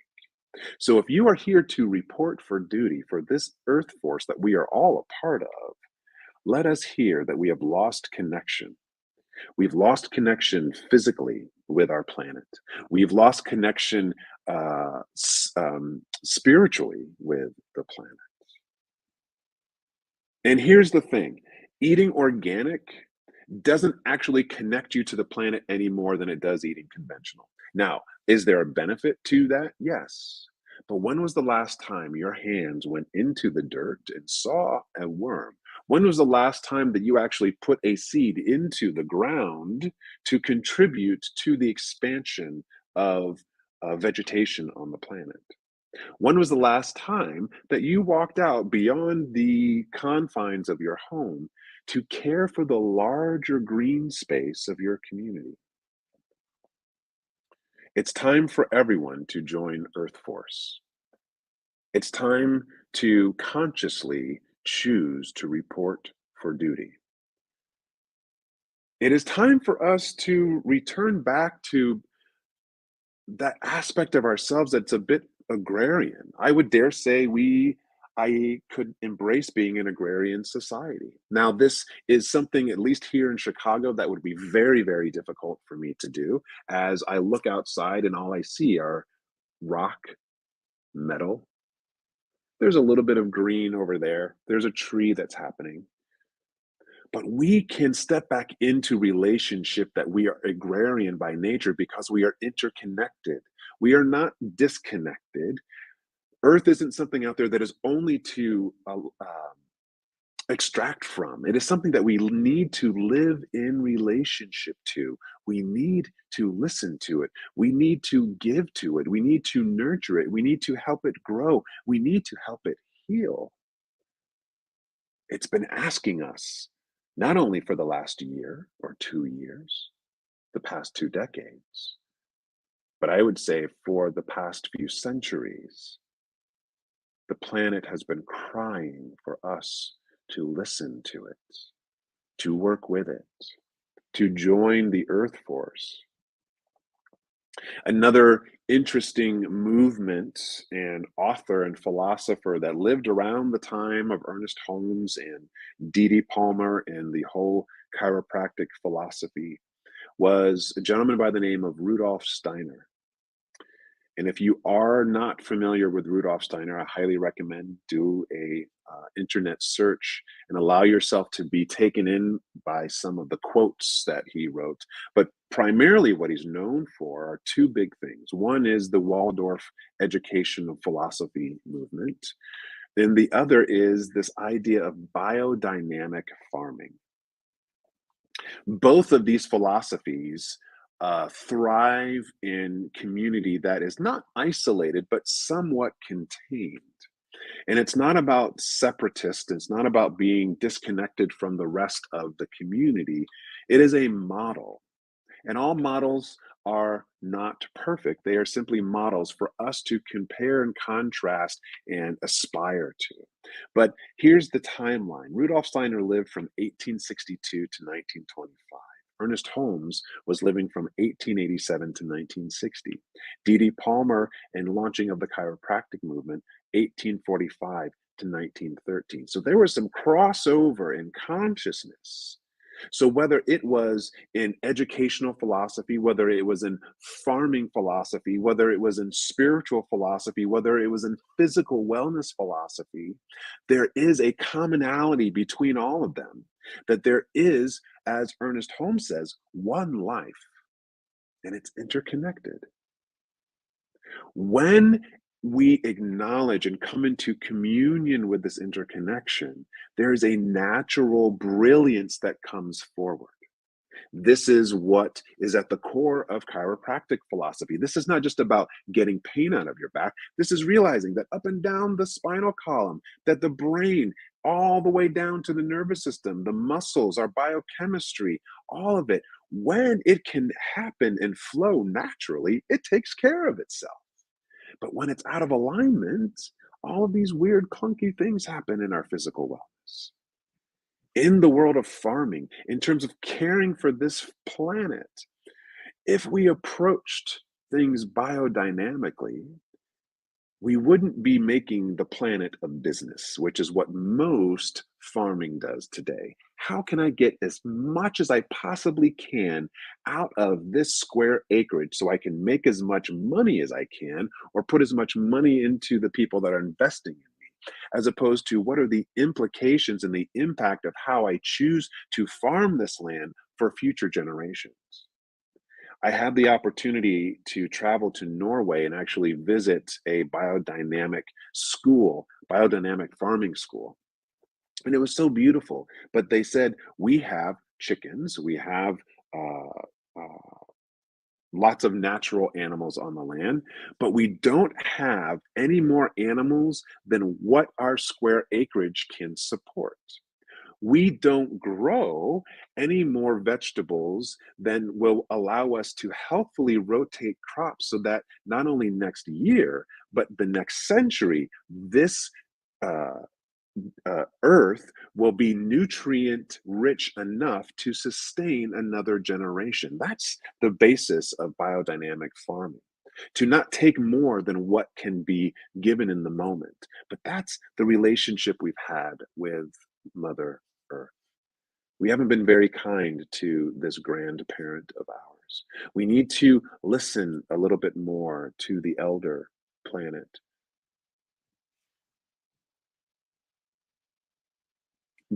So if you are here to report for duty for this Earth Force that we are all a part of, let us hear that we have lost connection. We've lost connection physically with our planet. We've lost connection spiritually with the planet. And here's the thing, eating organic doesn't actually connect you to the planet any more than it does eating conventional. Now, is there a benefit to that? Yes. But when was the last time your hands went into the dirt and saw a worm? When was the last time that you actually put a seed into the ground to contribute to the expansion of vegetation on the planet? When was the last time that you walked out beyond the confines of your home to care for the larger green space of your community? It's time for everyone to join Earth Force. It's time to consciously choose to report for duty. It is time for us to return back to that aspect of ourselves that's a bit agrarian. I would dare say I could embrace being an agrarian society. Now, this is something, at least here in Chicago, that would be very, very difficult for me to do, as I look outside and all I see are rock, metal. There's a little bit of green over there. There's a tree that's happening. But we can step back into relationship that we are agrarian by nature because we are interconnected. We are not disconnected. Earth isn't something out there that is only to extract from. It is something that we need to live in relationship to. We need to listen to it. We need to give to it. We need to nurture it. We need to help it grow. We need to help it heal. It's been asking us, not only for the last year or 2 years, the past 2 decades, but I would say for the past few centuries. The planet has been crying for us to listen to it, to work with it, to join the Earth Force. Another interesting movement and author and philosopher that lived around the time of Ernest Holmes and D.D. Palmer and the whole chiropractic philosophy was a gentleman by the name of Rudolf Steiner. And if you are not familiar with Rudolf Steiner, I highly recommend do a internet search and allow yourself to be taken in by some of the quotes that he wrote. But primarily what he's known for are 2 big things. One is the Waldorf educational philosophy movement. Then the other is this idea of biodynamic farming. Both of these philosophies thrive in community that is not isolated, but somewhat contained. And it's not about separatist, it's not about being disconnected from the rest of the community. It is a model. And all models are not perfect. They are simply models for us to compare and contrast and aspire to. But here's the timeline. Rudolf Steiner lived from 1862 to 1925. Ernest Holmes was living from 1887 to 1960. D.D. Palmer and launching of the chiropractic movement, 1845 to 1913. So there was some crossover in consciousness. So whether it was in educational philosophy, whether it was in farming philosophy, whether it was in spiritual philosophy, whether it was in physical wellness philosophy, there is a commonality between all of them, that there is, as Ernest Holmes says, one life, and it's interconnected. When we acknowledge and come into communion with this interconnection, there is a natural brilliance that comes forward. This is what is at the core of chiropractic philosophy. This is not just about getting pain out of your back. This is realizing that up and down the spinal column, that the brain, all the way down to the nervous system, the muscles, our biochemistry, all of it, when it can happen and flow naturally, it takes care of itself. But when it's out of alignment, all of these weird, clunky things happen in our physical wellness. In the world of farming, in terms of caring for this planet, if we approached things biodynamically, we wouldn't be making the planet a business, which is what most farming does today. How can I get as much as I possibly can out of this square acreage so I can make as much money as I can, or put as much money into the people that are investing in me, as opposed to what are the implications and the impact of how I choose to farm this land for future generations. I had the opportunity to travel to Norway and actually visit a biodynamic school, biodynamic farming school. And it was so beautiful. But they said, we have chickens, we have lots of natural animals on the land, but we don't have any more animals than what our square acreage can support. We don't grow any more vegetables than will allow us to healthfully rotate crops so that not only next year, but the next century, this earth will be nutrient rich enough to sustain another generation. That's the basis of biodynamic farming. To not take more than what can be given in the moment. But that's the relationship we've had with Mother Earth. We haven't been very kind to this grandparent of ours. We need to listen a little bit more to the elder planet.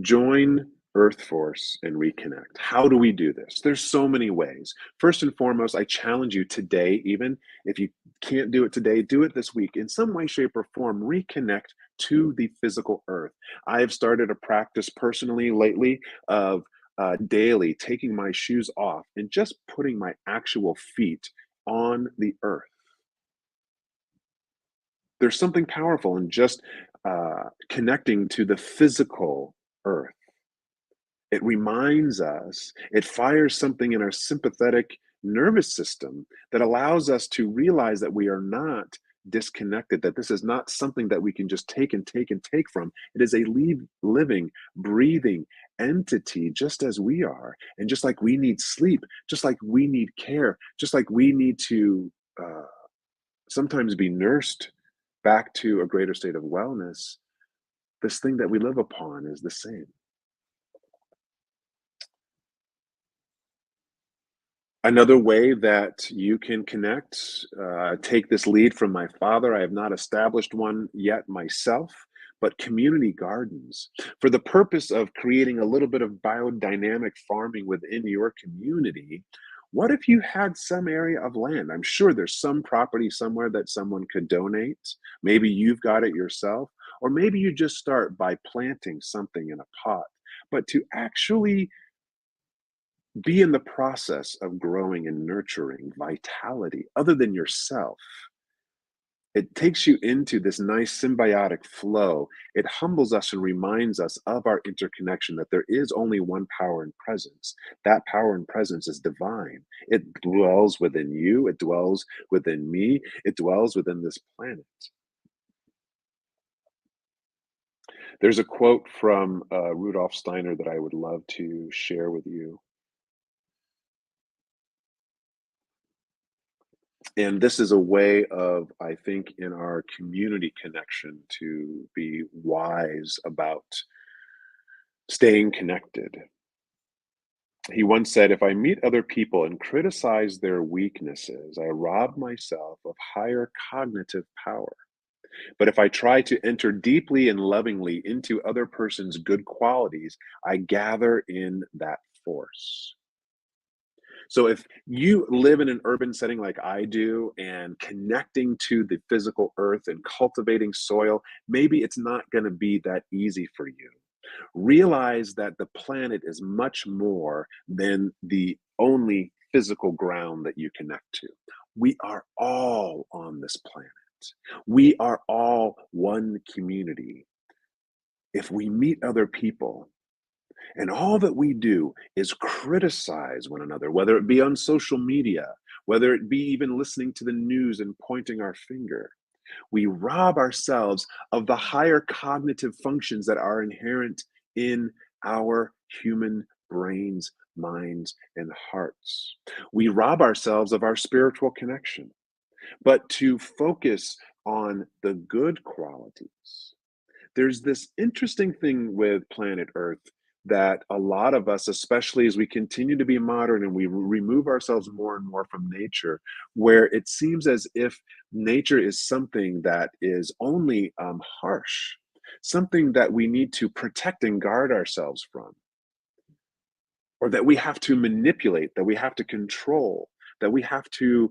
Join Earth Force and reconnect. How do we do this? There's so many ways. First and foremost, I challenge you today, even if you can't do it today, do it this week. In some way, shape, or form, reconnect to the physical earth. I have started a practice personally lately of daily taking my shoes off and just putting my actual feet on the earth. There's something powerful in just connecting to the physical earth. It reminds us, it fires something in our sympathetic nervous system that allows us to realize that we are not disconnected, that this is not something that we can just take and take and take from. It is a living, breathing entity, just as we are. And just like we need sleep, just like we need care, just like we need to sometimes be nursed back to a greater state of wellness, this thing that we live upon is the same. Another way that you can connect, take this lead from my father. I have not established one yet myself, but community gardens. For the purpose of creating a little bit of biodynamic farming within your community, what if you had some area of land? I'm sure there's some property somewhere that someone could donate. Maybe you've got it yourself, or maybe you just start by planting something in a pot. But to actually be in the process of growing and nurturing vitality other than yourself, it takes you into this nice symbiotic flow. It humbles us and reminds us of our interconnection, that there is only one power and presence. That power and presence is divine. It dwells within you, it dwells within me, it dwells within this planet. There's a quote from Rudolf Steiner that I would love to share with you. And this is a way of, I think, in our community connection to be wise about staying connected. He once said, "If I meet other people and criticize their weaknesses, I rob myself of higher cognitive power. But if I try to enter deeply and lovingly into other person's good qualities, I gather in that force." So if you live in an urban setting like I do, and connecting to the physical earth and cultivating soil, maybe it's not going to be that easy for you. Realize that the planet is much more than the only physical ground that you connect to. We are all on this planet. We are all one community. If we meet other people, and all that we do is criticize one another, whether it be on social media, whether it be even listening to the news and pointing our finger, we rob ourselves of the higher cognitive functions that are inherent in our human brains, minds, and hearts. We rob ourselves of our spiritual connection. But to focus on the good qualities, there's this interesting thing with planet Earth that a lot of us, especially as we continue to be modern and we remove ourselves more and more from nature, where it seems as if nature is something that is only harsh, something that we need to protect and guard ourselves from, or that we have to manipulate, that we have to control, that we have to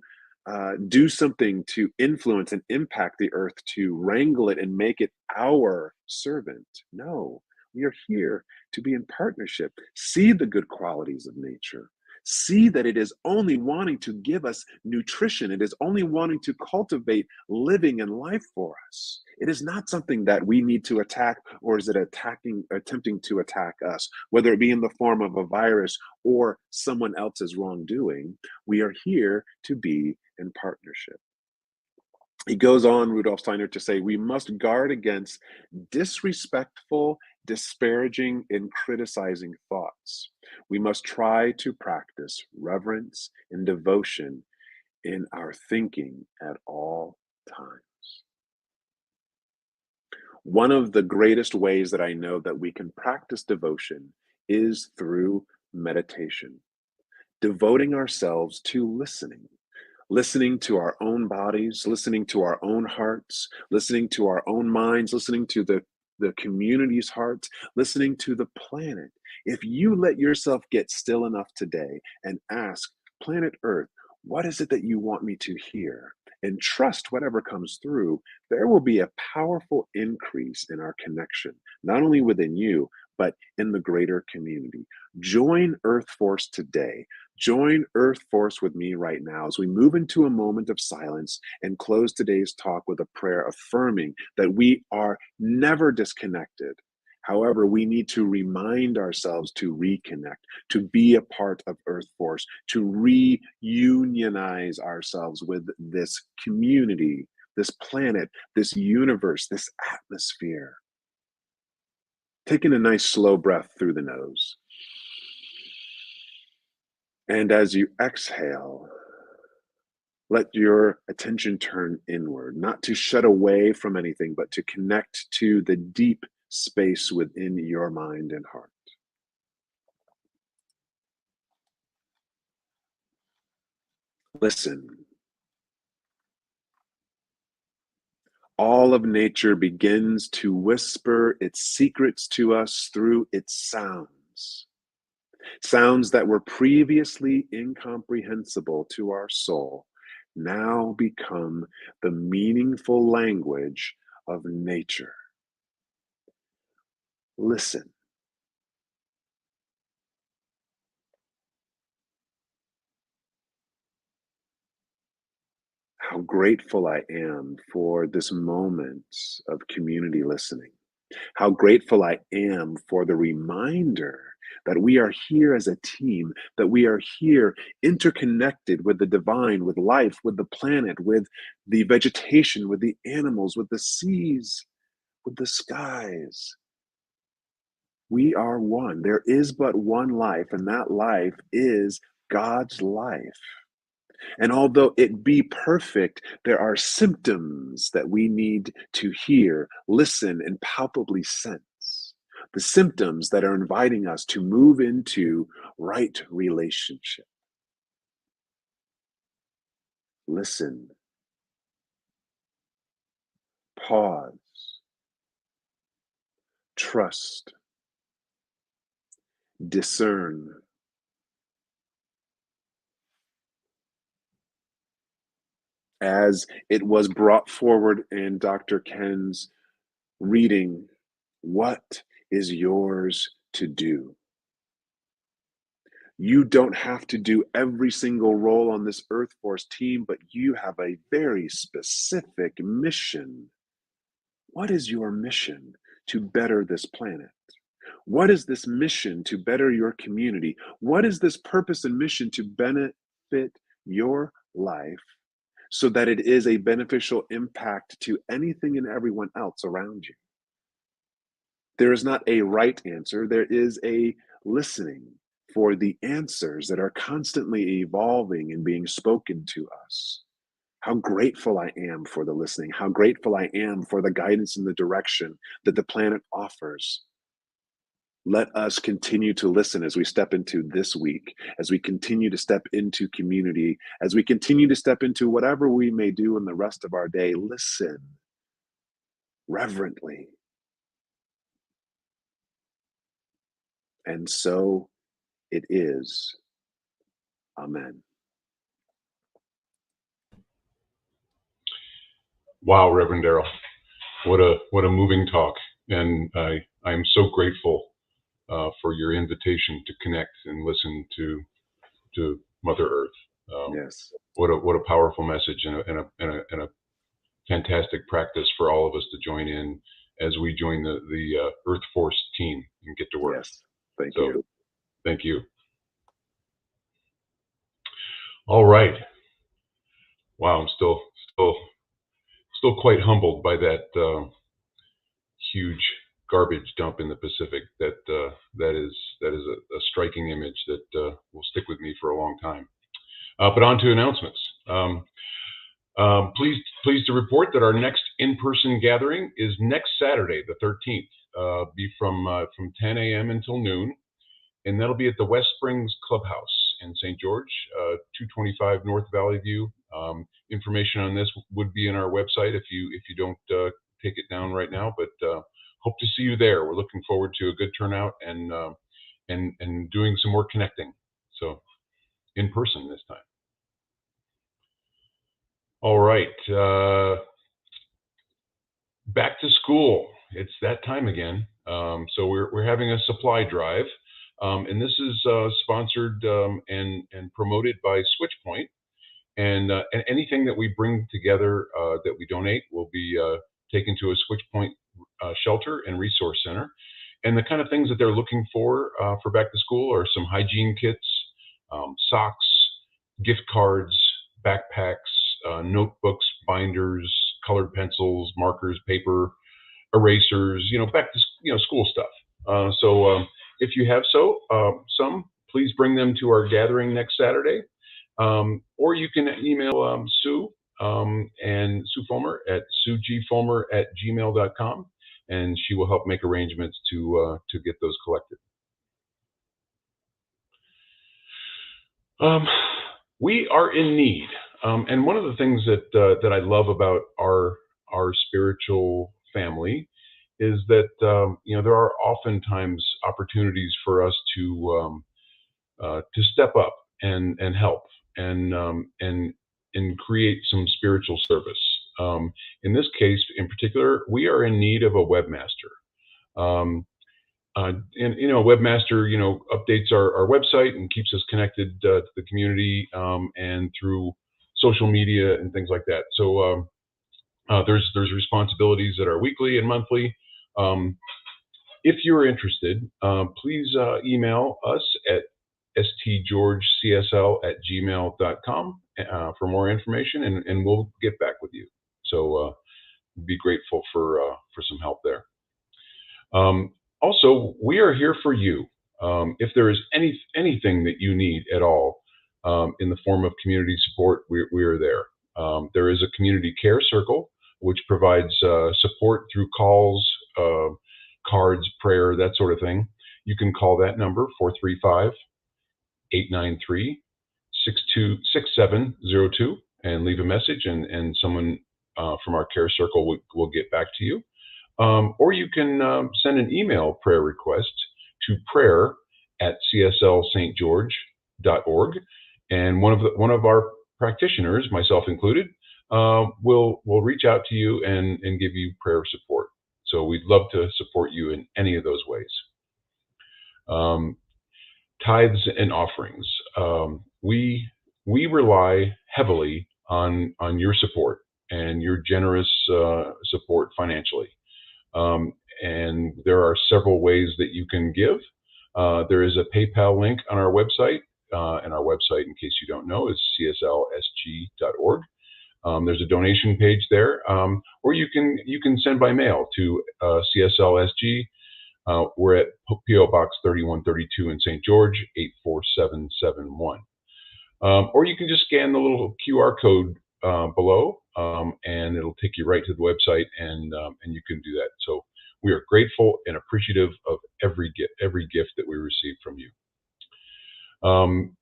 do something to influence and impact the earth, to wrangle it and make it our servant. No, we are here to be in partnership. See the good qualities of nature. See that it is only wanting to give us nutrition. It is only wanting to cultivate living and life for us. It is not something that we need to attack, or is it attempting to attack us, whether it be in the form of a virus or someone else's wrongdoing. We are here to be in partnership. He goes on, Rudolf Steiner, to say, we must guard against disrespectful, disparaging, and criticizing thoughts. We must try to practice reverence and devotion in our thinking at all times. One of the greatest ways that I know that we can practice devotion is through meditation, devoting ourselves to listening to our own bodies, listening to our own hearts, listening to our own minds, listening to the community's hearts, listening to the planet. If you let yourself get still enough today and ask planet Earth, what is it that you want me to hear? and trust whatever comes through, there will be a powerful increase in our connection, not only within you, but in the greater community. Join Earth Force today. Join Earth Force with me right now as we move into a moment of silence and close today's talk with a prayer affirming that we are never disconnected. However, we need to remind ourselves to reconnect, to be a part of Earth Force, to reunionize ourselves with this community, this planet, this universe, this atmosphere. Taking a nice slow breath through the nose. And as you exhale, let your attention turn inward, not to shut away from anything, but to connect to the deep space within your mind and heart. Listen. All of nature begins to whisper its secrets to us through its sounds. Sounds that were previously incomprehensible to our soul now become the meaningful language of nature. Listen. How grateful I am for this moment of community listening. How grateful I am for the reminder that we are here as a team, that we are here interconnected with the divine, with life, with the planet, with the vegetation, with the animals, with the seas, with the skies. We are one. There is but one life, and that life is God's life. And although it be perfect, there are symptoms that we need to hear, listen, and palpably sense. The symptoms that are inviting us to move into right relationship. Listen. Pause. Trust. Discern. As it was brought forward in Dr. Ken's reading, what is yours to do? You don't have to do every single role on this Earth Force team, but you have a very specific mission. What is your mission to better this planet? What is this mission to better your community? What is this purpose and mission to benefit your life so that it is a beneficial impact to anything and everyone else around you? There is not a right answer. There is a listening for the answers that are constantly evolving and being spoken to us. How grateful I am for the listening. How grateful I am for the guidance and the direction that the planet offers. Let us continue to listen as we step into this week, as we continue to step into community, as we continue to step into whatever we may do in the rest of our day. Listen reverently. And so it is. Amen. Wow, Reverend Darrell, what a moving talk, and I'm so grateful for your invitation to connect and listen to Mother Earth. Yes. What a powerful message and a fantastic practice for all of us to join in as we join the Earth Force team and get to work. Yes. Thank you. Thank you. All right. Wow, I'm still quite humbled by that huge garbage dump in the Pacific. That is a striking image that will stick with me for a long time. But on to announcements. Pleased to report that our next in-person gathering is next Saturday, the 13th. Be from 10 a.m. until noon, and that'll be at the West Springs Clubhouse in St. George, 225 North Valley View. Information on this would be in our website if you don't take it down right now. But hope to see you there. We're looking forward to a good turnout and doing some more connecting. So in person this time. All right. Back to school. It's that time again. So we're having a supply drive, and this is sponsored and promoted by Switchpoint. And anything that we bring together that we donate will be taken to a Switchpoint shelter and resource center. And the kind of things that they're looking for back to school are some hygiene kits, socks, gift cards, backpacks, notebooks, binders, colored pencils, markers, paper, erasers, back to school stuff. So if you have some, please bring them to our gathering next Saturday. Or you can email Sue and Sue Fulmer at suegfulmer@gmail.com, and she will help make arrangements to get those collected. We are in need, and one of the things that I love about our spiritual family is that there are oftentimes opportunities for us to step up and help and create some spiritual service. In this case, in particular, we are in need of a webmaster. And a webmaster, updates our website and keeps us connected to the community and through social media and things like that. So there's responsibilities that are weekly and monthly. If you're interested, please email us at stgeorgecsl@gmail.com for more information, and we'll get back with you. So be grateful for some help there. Also, we are here for you. If there is anything that you need at all in the form of community support, we are there. There is a community care circle, which provides support through calls, cards, prayer, that sort of thing. You can call that number, 435-893-6702, and leave a message, and someone from our care circle will get back to you. Or you can send an email prayer request to prayer@cslstgeorge.org, and one of our practitioners, myself included, will reach out to you and give you prayer support. So we'd love to support you in any of those ways. Tithes and offerings. We rely heavily on your support and your generous support financially. And there are several ways that you can give. There is a PayPal link on our website, and our website, in case you don't know, is CSLSG.org. There's a donation page there, or you can send by mail to CSLSG. We're at PO Box 3132 in St. George, 84771. Or you can just scan the little QR code below, and it'll take you right to the website, and you can do that. So we are grateful and appreciative of every gift that we receive from you.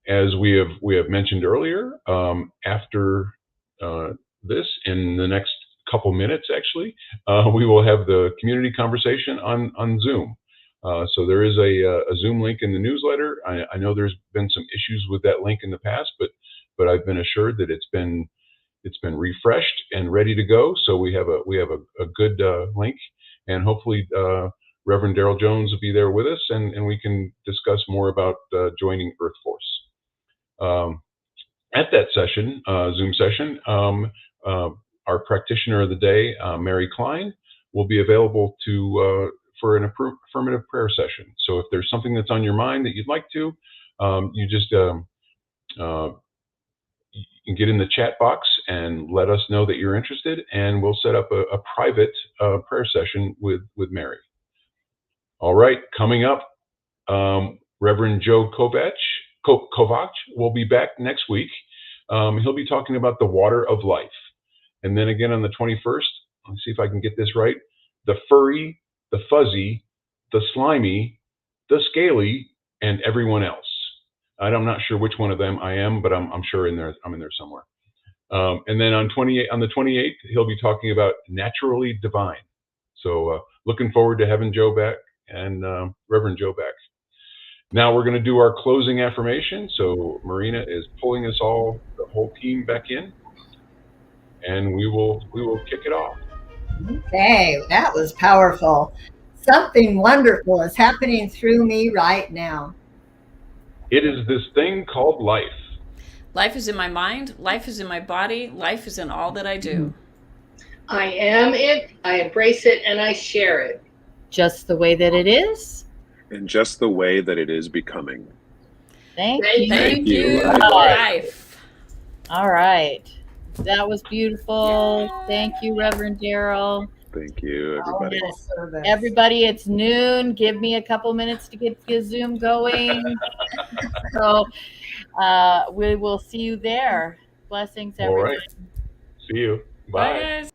As we have mentioned earlier, after this, in the next couple minutes, actually, we will have the community conversation on Zoom. So there is a Zoom link in the newsletter. I know there's been some issues with that link in the past, but I've been assured that it's been refreshed and ready to go. So we have a good link, and hopefully Reverend Darrell Jones will be there with us, and we can discuss more about joining Earth Force. At that session, Zoom session, our practitioner of the day, Mary Klein, will be available for an affirmative prayer session. So if there's something that's on your mind that you'd like to, you just you can get in the chat box and let us know that you're interested, and we'll set up a private prayer session with Mary. All right, coming up, Reverend Joe Kovach will be back next week. He'll be talking about the water of life. And then again on the 21st, let's see if I can get this right, the furry, the fuzzy, the slimy, the scaly, and everyone else. I'm not sure which one of them I am, but I'm sure I'm in there somewhere. And then on the 28th, he'll be talking about naturally divine. So looking forward to having Joe back, and Reverend Joe back. Now we're going to do our closing affirmation. So Marina is pulling us all, the whole team, back in. and we will kick it off. Okay, that was powerful. Something wonderful is happening through me right now. It is this thing called life. Life is in my mind. Life is in my body. Life is in all that I do. I am it, I embrace it, and I share it. Just the way that it is. And just the way that it is becoming. Thank Thank you. Thank you, Life. life. All right. That was beautiful. Thank you, Reverend Darrell. Thank you, everybody. Everybody, It's noon. Give me a couple minutes to get the Zoom going. So we will see you there. Blessings, All everyone. right. See you. Bye, Bye. guys.